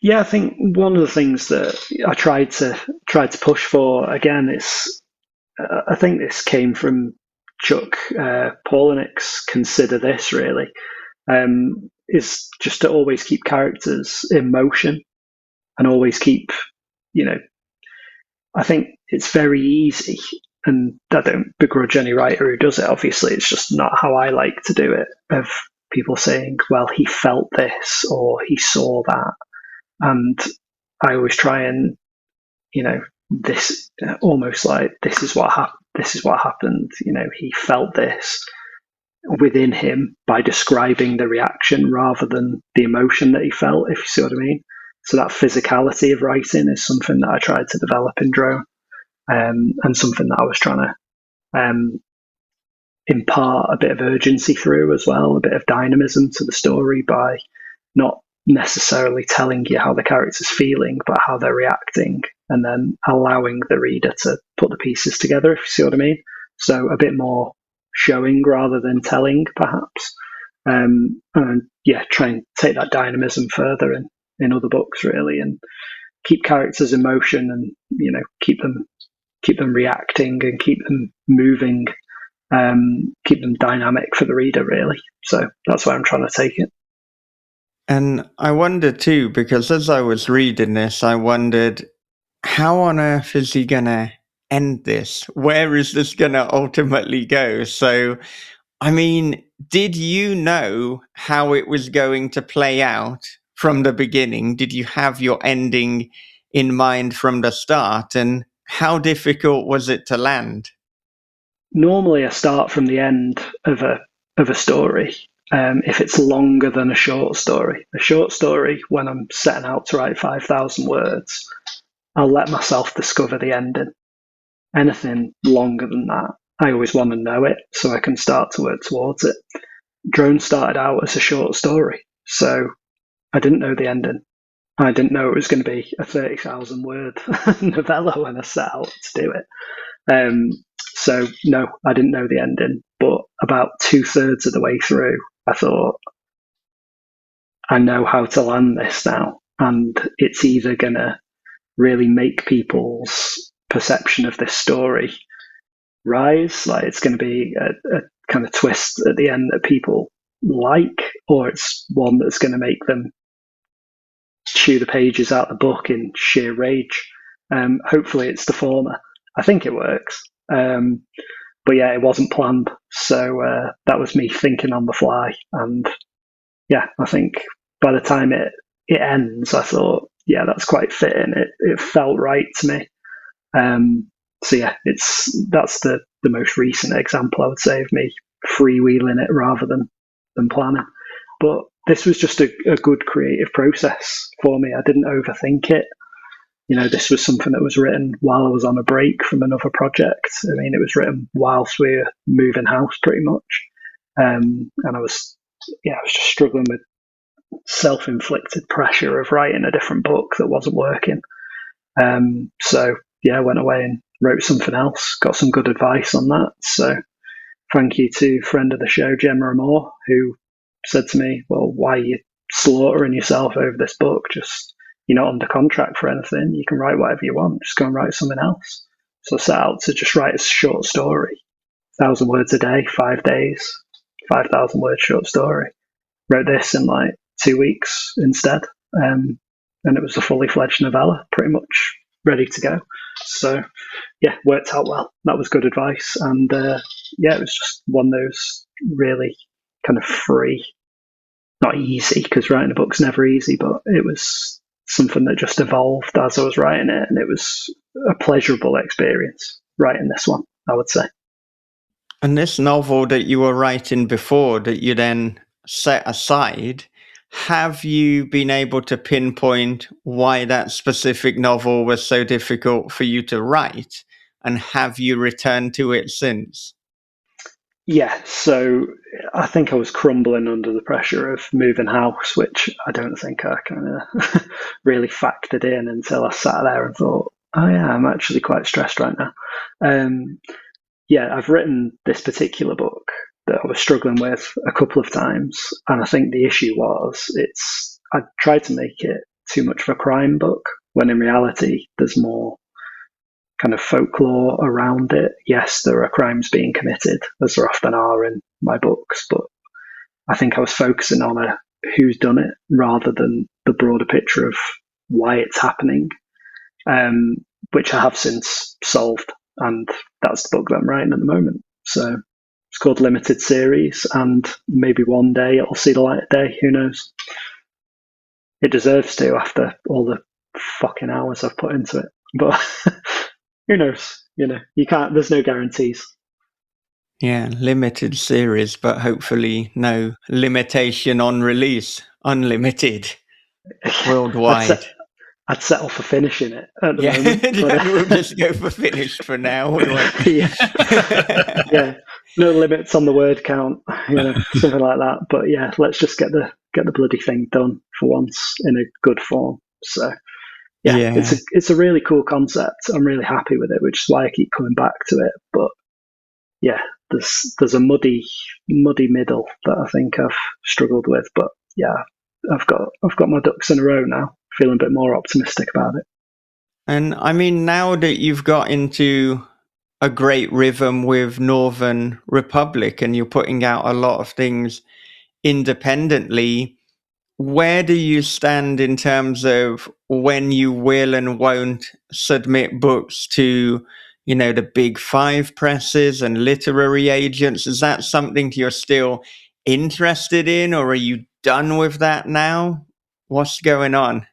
Speaker 5: Yeah, I think one of the things that I tried to push for, again, is I think this came from Chuck Palahniuk's Consider This, really, is just to always keep characters in motion and always keep, I think it's very easy, and I don't begrudge any writer who does it, obviously, it's just not how I like to do it, of people saying, well, he felt this or he saw that. And I always try and, this almost like, this is what happened. He felt this within him by describing the reaction rather than the emotion that he felt, if you see what I mean. So that physicality of writing is something that I tried to develop in Drone, and something that I was trying to impart a bit of urgency through as well, a bit of dynamism to the story by not necessarily telling you how the character's feeling, but how they're reacting, and then allowing the reader to put the pieces together, if you see what I mean. So a bit more showing rather than telling, perhaps. And try and take that dynamism further in other books, really, and keep characters in motion, and keep them reacting and keep them moving, keep them dynamic for the reader, really. So that's why I'm trying to take it.
Speaker 2: And I wonder too, because as I was reading this, I wondered, how on earth is he going to end this? Where is this going to ultimately go? So, I mean, did you know how it was going to play out from the beginning? Did you have your ending in mind from the start? And how difficult was it to land?
Speaker 5: Normally, I start from the end of a story. If it's longer than a short story, when I'm setting out to write 5,000 words, I'll let myself discover the ending. Anything longer than that, I always want to know it so I can start to work towards it. Drone started out as a short story, so I didn't know the ending. I didn't know it was going to be a 30,000 word novella when I set out to do it. So no, I didn't know the ending, but about 2/3 of the way through, I thought, I know how to land this now, and it's either going to really make people's perception of this story rise, like it's going to be a kind of twist at the end that people like, or it's one that's going to make them chew the pages out of the book in sheer rage. Hopefully it's the former. I think it works. But yeah, it wasn't planned. So that was me thinking on the fly. And yeah, I think by the time it ends, I thought, yeah, that's quite fitting. It felt right to me. So yeah, that's the most recent example, I would say, of me freewheeling it rather than planning. But this was just a good creative process for me. I didn't overthink it. This was something that was written while I was on a break from another project. I mean, it was written whilst we were moving house, pretty much. And I was just struggling with self-inflicted pressure of writing a different book that wasn't working. So yeah, I went away and wrote something else. Got some good advice on that. So thank you to friend of the show, Gemma Moore, who said to me, well, why are you slaughtering yourself over this book? Just, you're not under contract for anything. You can write whatever you want. Just go and write something else. So I set out to just write a short story, 1,000 words a day, 5 days, 5,000 word short story. Wrote this in like 2 weeks instead. And it was a fully fledged novella, pretty much ready to go. So yeah, worked out well. That was good advice. And it was just one of those really kind of free, not easy, because writing a book's never easy, but it was something that just evolved as I was writing it, and it was a pleasurable experience writing this one, I would say.
Speaker 2: And this novel that you were writing before that you then set aside, have you been able to pinpoint why that specific novel was so difficult for you to write? And have you returned to it since?
Speaker 5: Yeah, so I think I was crumbling under the pressure of moving house, which I don't think I kind of really factored in until I sat there and thought, oh yeah, I'm actually quite stressed right now. I've written this particular book that I was struggling with a couple of times, and I think the issue was I tried to make it too much of a crime book, when in reality there's more kind of folklore around it. Yes, there are crimes being committed, as there often are in my books, but I think I was focusing on who's done it rather than the broader picture of why it's happening, which I have since solved, and that's the book that I'm writing at the moment. So it's called Limited Series, and maybe one day it'll see the light of day. Who knows? It deserves to, after all the fucking hours I've put into it. But who knows? You can't, there's no guarantees.
Speaker 2: Yeah, limited series, but hopefully no limitation on release. Unlimited. Worldwide.
Speaker 5: I'd settle for finishing it at the moment.
Speaker 2: But, we'll just go for finished for now.
Speaker 5: Yeah. no limits on the word count, something like that. But yeah, let's just get the bloody thing done for once in a good form. So yeah,
Speaker 2: Yeah.
Speaker 5: it's a really cool concept. I'm really happy with it, which is why I keep coming back to it. But yeah, there's a muddy middle that I think I've struggled with. But yeah, I've got my ducks in a row now. Feeling a bit more optimistic about it.
Speaker 2: And I mean, now that you've got into a great rhythm with Northern Republic and you're putting out a lot of things independently, where do you stand in terms of when you will and won't submit books to, the big five presses and literary agents? Is that something you're still interested in, or are you done with that now? What's going on?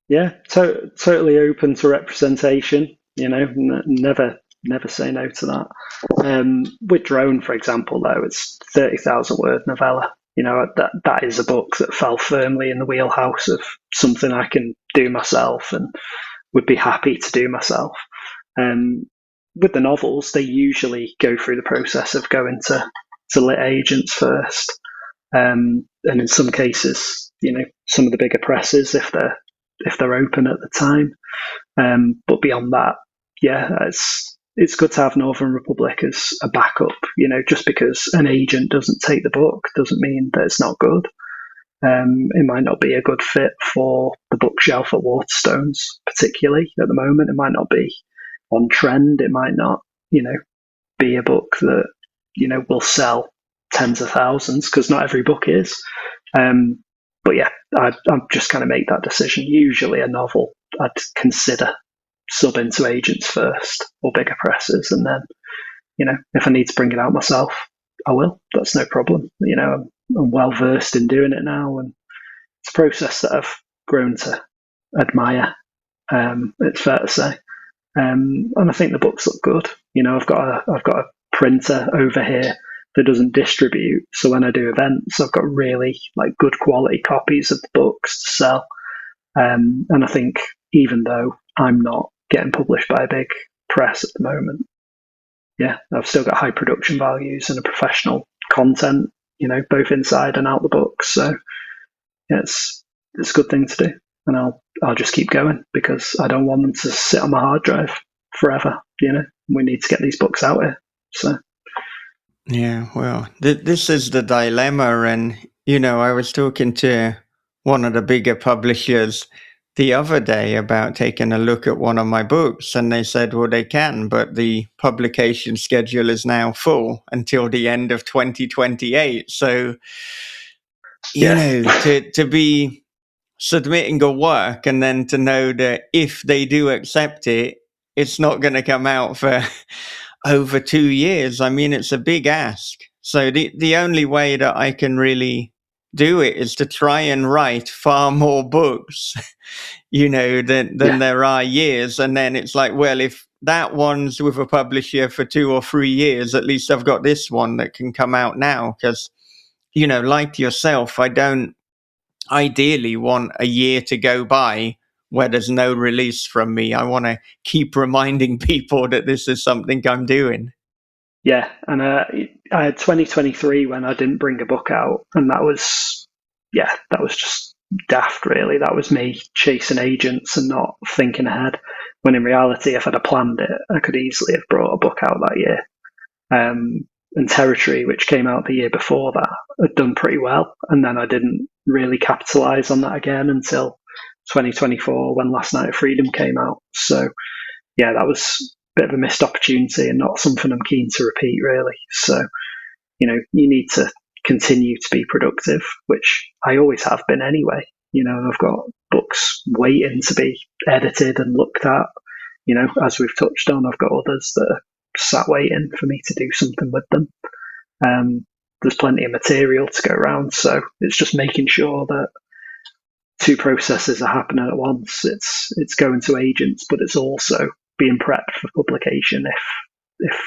Speaker 5: Yeah, totally open to representation. Never say no to that. With Drone, for example, though, it's 30,000 word novella. That is a book that fell firmly in the wheelhouse of something I can do myself and would be happy to do myself. With the novels, they usually go through the process of going to lit agents first, and in some cases, some of the bigger presses if they're open at the time. But beyond that, yeah, it's good to have Northern Republic as a backup. Just because an agent doesn't take the book doesn't mean that it's not good. It might not be a good fit for the bookshelf at Waterstones, particularly at the moment. It might not be on trend. It might not, be a book that, will sell tens of thousands, because not every book is. But yeah, I'm just kind of make that decision. Usually a novel, I'd consider subbing to agents first or bigger presses. And then, if I need to bring it out myself, I will. That's no problem. I'm well versed in doing it now. And it's a process that I've grown to admire. It's fair to say. And I think the books look good. I've got a printer over here that doesn't distribute. So when I do events, I've got really good quality copies of the books to sell. And I think even though I'm not getting published by a big press at the moment, yeah, I've still got high production values and a professional content, both inside and out the books. So yeah, it's a good thing to do. And I'll just keep going because I don't want them to sit on my hard drive forever. We need to get these books out here. So
Speaker 2: Yeah, well, this is the dilemma. And, I was talking to one of the bigger publishers the other day about taking a look at one of my books. And they said, well, they can, but the publication schedule is now full until the end of 2028. So, to be submitting a work and then to know that if they do accept it, it's not going to come out for over 2 years. I mean, it's a big ask. So the only way that I can really do it is to try and write far more books, than there are years. And then it's like, well, if that one's with a publisher for 2 or 3 years, at least I've got this one that can come out now. Because, like yourself, I don't ideally want a year to go by where there's no release from me. I want to keep reminding people that this is something I'm doing.
Speaker 5: Yeah, and I had 2023 when I didn't bring a book out, and that was just daft, really. That was me chasing agents and not thinking ahead, when in reality, if I'd have planned it, I could easily have brought a book out that year. And Territory, which came out the year before that, had done pretty well, and then I didn't really capitalise on that again until 2024 when Last Night of Freedom came out. So yeah, that was a bit of a missed opportunity and not something I'm keen to repeat, really. So you need to continue to be productive, which I always have been anyway. I've got books waiting to be edited and looked at. As we've touched on, I've got others that are sat waiting for me to do something with them. There's plenty of material to go around, so it's just making sure that 2 processes are happening at once. It's going to agents, but it's also being prepped for publication if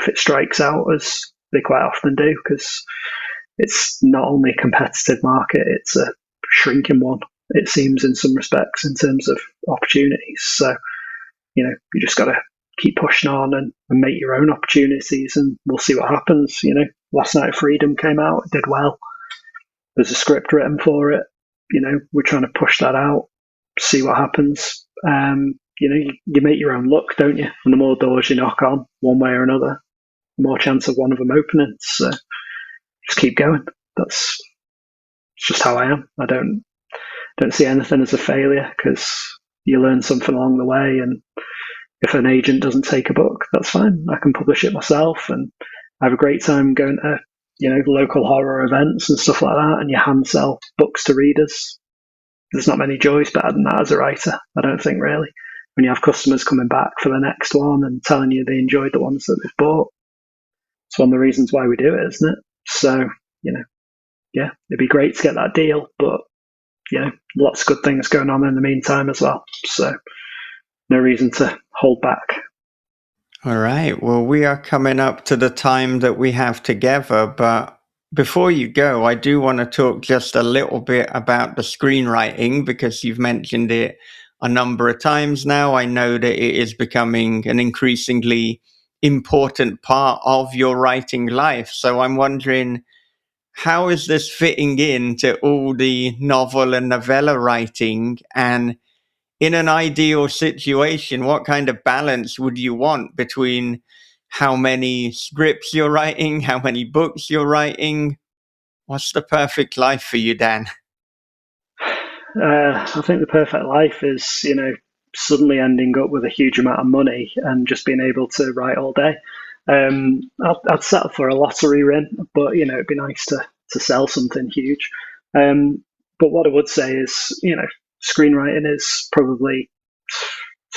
Speaker 5: it strikes out, as they quite often do, because it's not only a competitive market, it's a shrinking one, it seems, in some respects, in terms of opportunities. So you just got to keep pushing on and make your own opportunities, and we'll see what happens. Last Night of Freedom came out, it did well. There's a script written for it. We're trying to push that out, see what happens. You make your own luck, don't you? And the more doors you knock on, one way or another, the more chance of one of them opening. So just keep going. That's just how I am. I don't see anything as a failure, because you learn something along the way. And if an agent doesn't take a book, that's fine. I can publish it myself, and I have a great time going to local horror events and stuff like that, and you hand sell books to readers. There's not many joys better than that as a writer, I don't think, really. When you have customers coming back for the next one and telling you they enjoyed the ones that they've bought. It's one of the reasons why we do it, isn't it? So, yeah, it'd be great to get that deal, but, lots of good things going on in the meantime as well. So, no reason to hold back.
Speaker 2: All right. Well, we are coming up to the time that we have together, but before you go, I do want to talk just a little bit about the screenwriting, because you've mentioned it a number of times now. I know that it is becoming an increasingly important part of your writing life. So I'm wondering, how is this fitting into all the novel and novella writing? And in an ideal situation, what kind of balance would you want between how many scripts you're writing, how many books you're writing? What's the perfect life for you, Dan?
Speaker 5: I think the perfect life is, suddenly ending up with a huge amount of money and just being able to write all day. I'd settle for a lottery win, but it'd be nice to sell something huge. But what I would say is, screenwriting is probably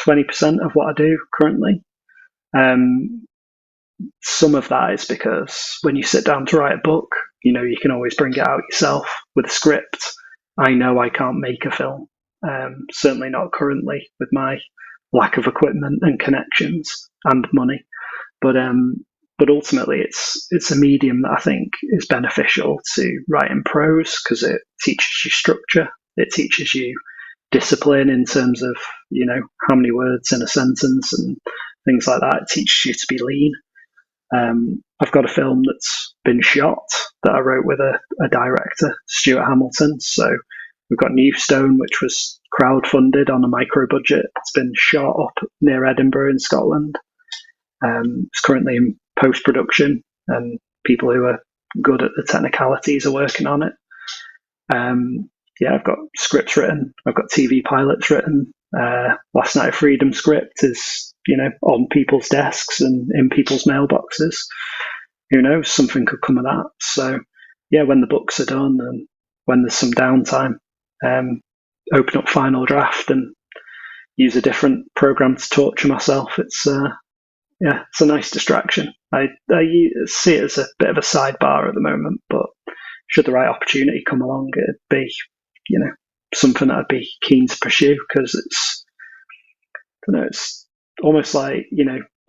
Speaker 5: 20% of what I do currently. Some of that is because when you sit down to write a book, you can always bring it out yourself. With a script, I know I can't make a film. Certainly not currently, with my lack of equipment and connections and money. But ultimately, it's a medium that I think is beneficial to write in prose, because it teaches you structure. It teaches you discipline in terms of how many words in a sentence and things like that. It teaches you to be lean. I've got a film that's been shot that I wrote with a director, Stuart Hamilton. So we've got Newstone, which was crowdfunded on a micro budget. It's been shot up near Edinburgh in Scotland. It's currently in post-production, and people who are good at the technicalities are working on it. I've got scripts written. I've got TV pilots written. Last Night of Freedom script is, on people's desks and in people's mailboxes. Who knows? Something could come of that. So, when the books are done and when there's some downtime, open up Final Draft and use a different program to torture myself. It's a nice distraction. I see it as a bit of a sidebar at the moment, but should the right opportunity come along, it'd be, something that I'd be keen to pursue, because it's almost like,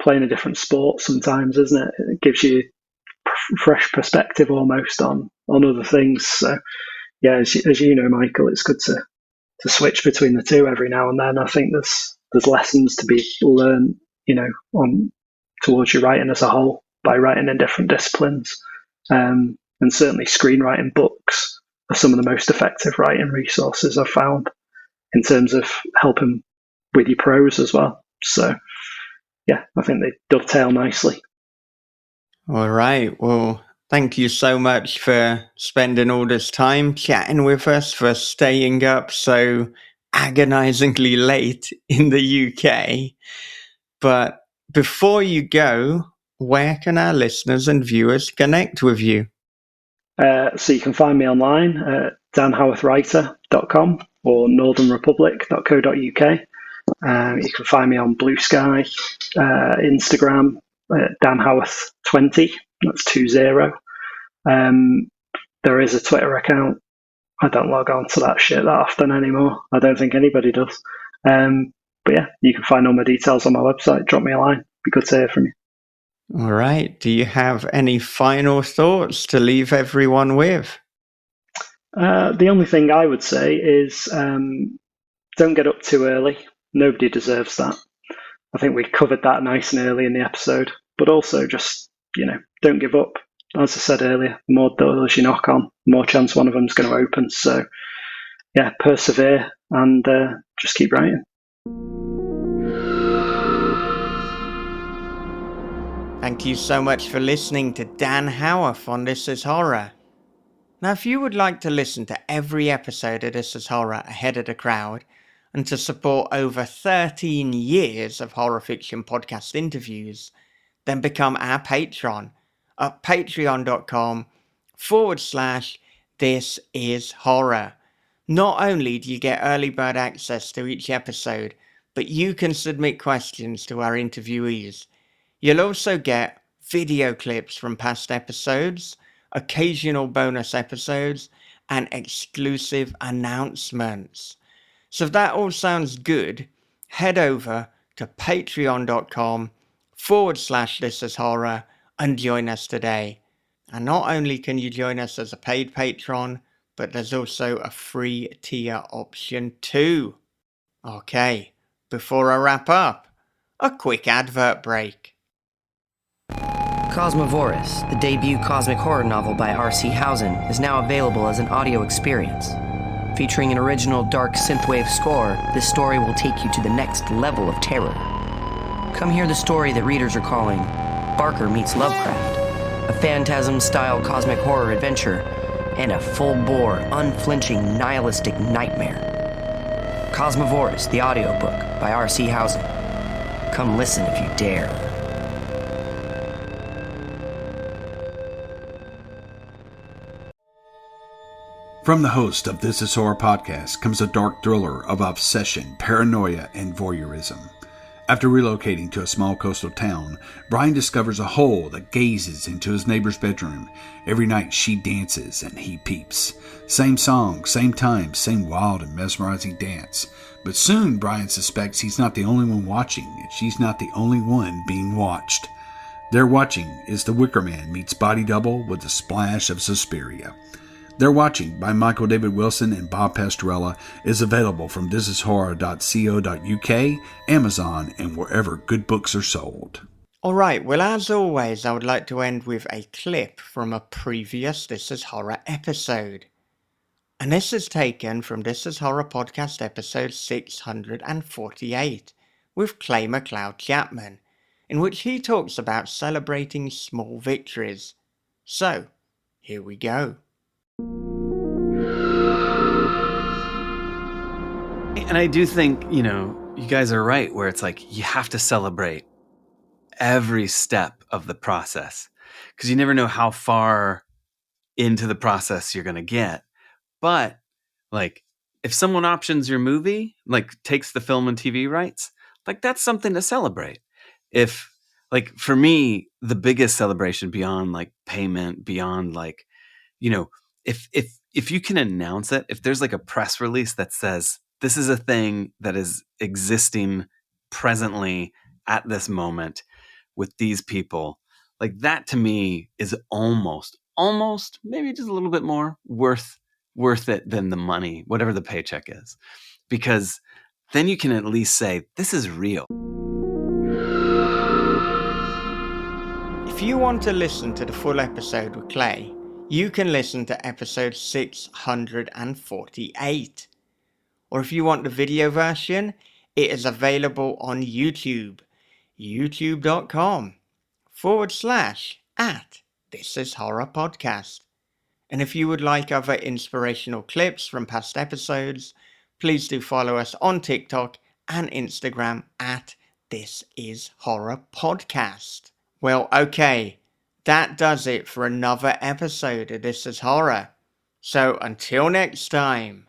Speaker 5: playing a different sport sometimes, isn't it? It gives you fresh perspective almost on other things. So, as you know, Michael, it's good to switch between the two every now and then. I think there's lessons to be learned, towards your writing as a whole by writing in different disciplines. And certainly screenwriting books are some of the most effective writing resources I've found in terms of helping with your prose as well. So, I think they dovetail nicely.
Speaker 2: All right. Well, thank you so much for spending all this time chatting with us, for staying up so agonizingly late in the UK. But before you go, where can our listeners and viewers connect with you?
Speaker 5: So you can find me online at danhowarthwriter.com or northernrepublic.co.uk. You can find me on Blue Sky, Instagram, danhowarth20, that's 20. There is a Twitter account. I don't log on to that shit that often anymore. I don't think anybody does. But you can find all my details on my website. Drop me a line. Be good to hear from you.
Speaker 2: All right. Do you have any final thoughts to leave everyone with?
Speaker 5: The only thing I would say is don't get up too early. Nobody deserves that. I think we covered that nice and early in the episode. But also just, don't give up. As I said earlier, the more doors you knock on, the more chance one of them's going to open. So, yeah, persevere and just keep writing.
Speaker 2: Thank you so much for listening to Dan Howarth on This Is Horror. Now, if you would like to listen to every episode of This Is Horror ahead of the crowd, and to support over 13 years of horror fiction podcast interviews, then become our patron at patreon.com/thisishorror. Not only do you get early bird access to each episode, but you can submit questions to our interviewees. You'll also get video clips from past episodes, occasional bonus episodes, and exclusive announcements. So if that all sounds good, head over to patreon.com/thisishorror and join us today. And not only can you join us as a paid patron, but there's also a free tier option too. Okay, before I wrap up, a quick advert break.
Speaker 4: Cosmovorous, the debut cosmic horror novel by R.C. Housen, is now available as an audio experience. Featuring an original dark synthwave score, this story will take you to the next level of terror. Come hear the story that readers are calling Barker Meets Lovecraft, a phantasm-style cosmic horror adventure, and a full-bore, unflinching, nihilistic nightmare. Cosmovorous, the audiobook by R.C. Housen. Come listen if you dare.
Speaker 3: From the host of This Is Horror podcast comes a dark thriller of obsession, paranoia, and voyeurism. After relocating to a small coastal town, Brian discovers a hole that gazes into his neighbor's bedroom. Every night she dances and he peeps. Same song, same time, same wild and mesmerizing dance. But soon Brian suspects he's not the only one watching, and she's not the only one being watched. They're watching is The Wicker Man meets Body Double with a splash of Suspiria. They're Watching by Michael David Wilson and Bob Pastorella is available from thisishorror.co.uk, Amazon, and wherever good books are sold.
Speaker 2: Alright, well as always I would like to end with a clip from a previous This Is Horror episode. And this is taken from This Is Horror podcast episode 648 with Clay McLeod Chapman, in which he talks about celebrating small victories. So, here we go.
Speaker 7: And I do think, you guys are right, where it's like you have to celebrate every step of the process, because you never know how far into the process you're going to get. But if someone options your movie, takes the film and TV rights, that's something to celebrate. If for me, the biggest celebration beyond payment, beyond if you can announce it, if there's a press release that says this is a thing that is existing presently at this moment with these people, that to me is almost maybe just a little bit more worth it than the money, whatever the paycheck is, because then you can at least say this is real.
Speaker 2: If you want to listen to the full episode with Clay, you can listen to episode 648. Or if you want the video version, it is available on YouTube, youtube.com/@thisishorrorpodcast. And if you would like other inspirational clips from past episodes, please do follow us on TikTok and Instagram @thisishorrorpodcast. Well, okay, that does it for another episode of This Is Horror. So until next time,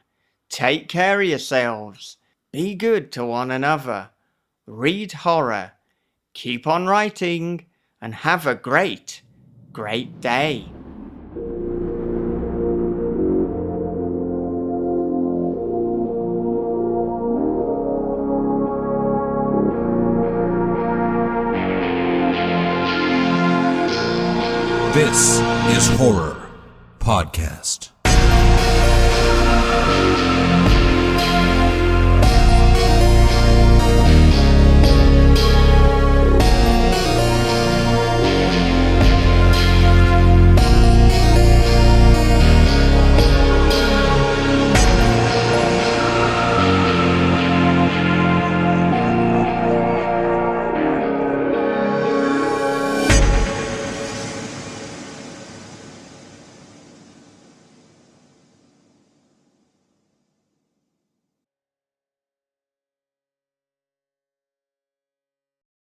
Speaker 2: take care of yourselves, be good to one another, read horror, keep on writing, and have a great, great day.
Speaker 1: This is Horror Podcast.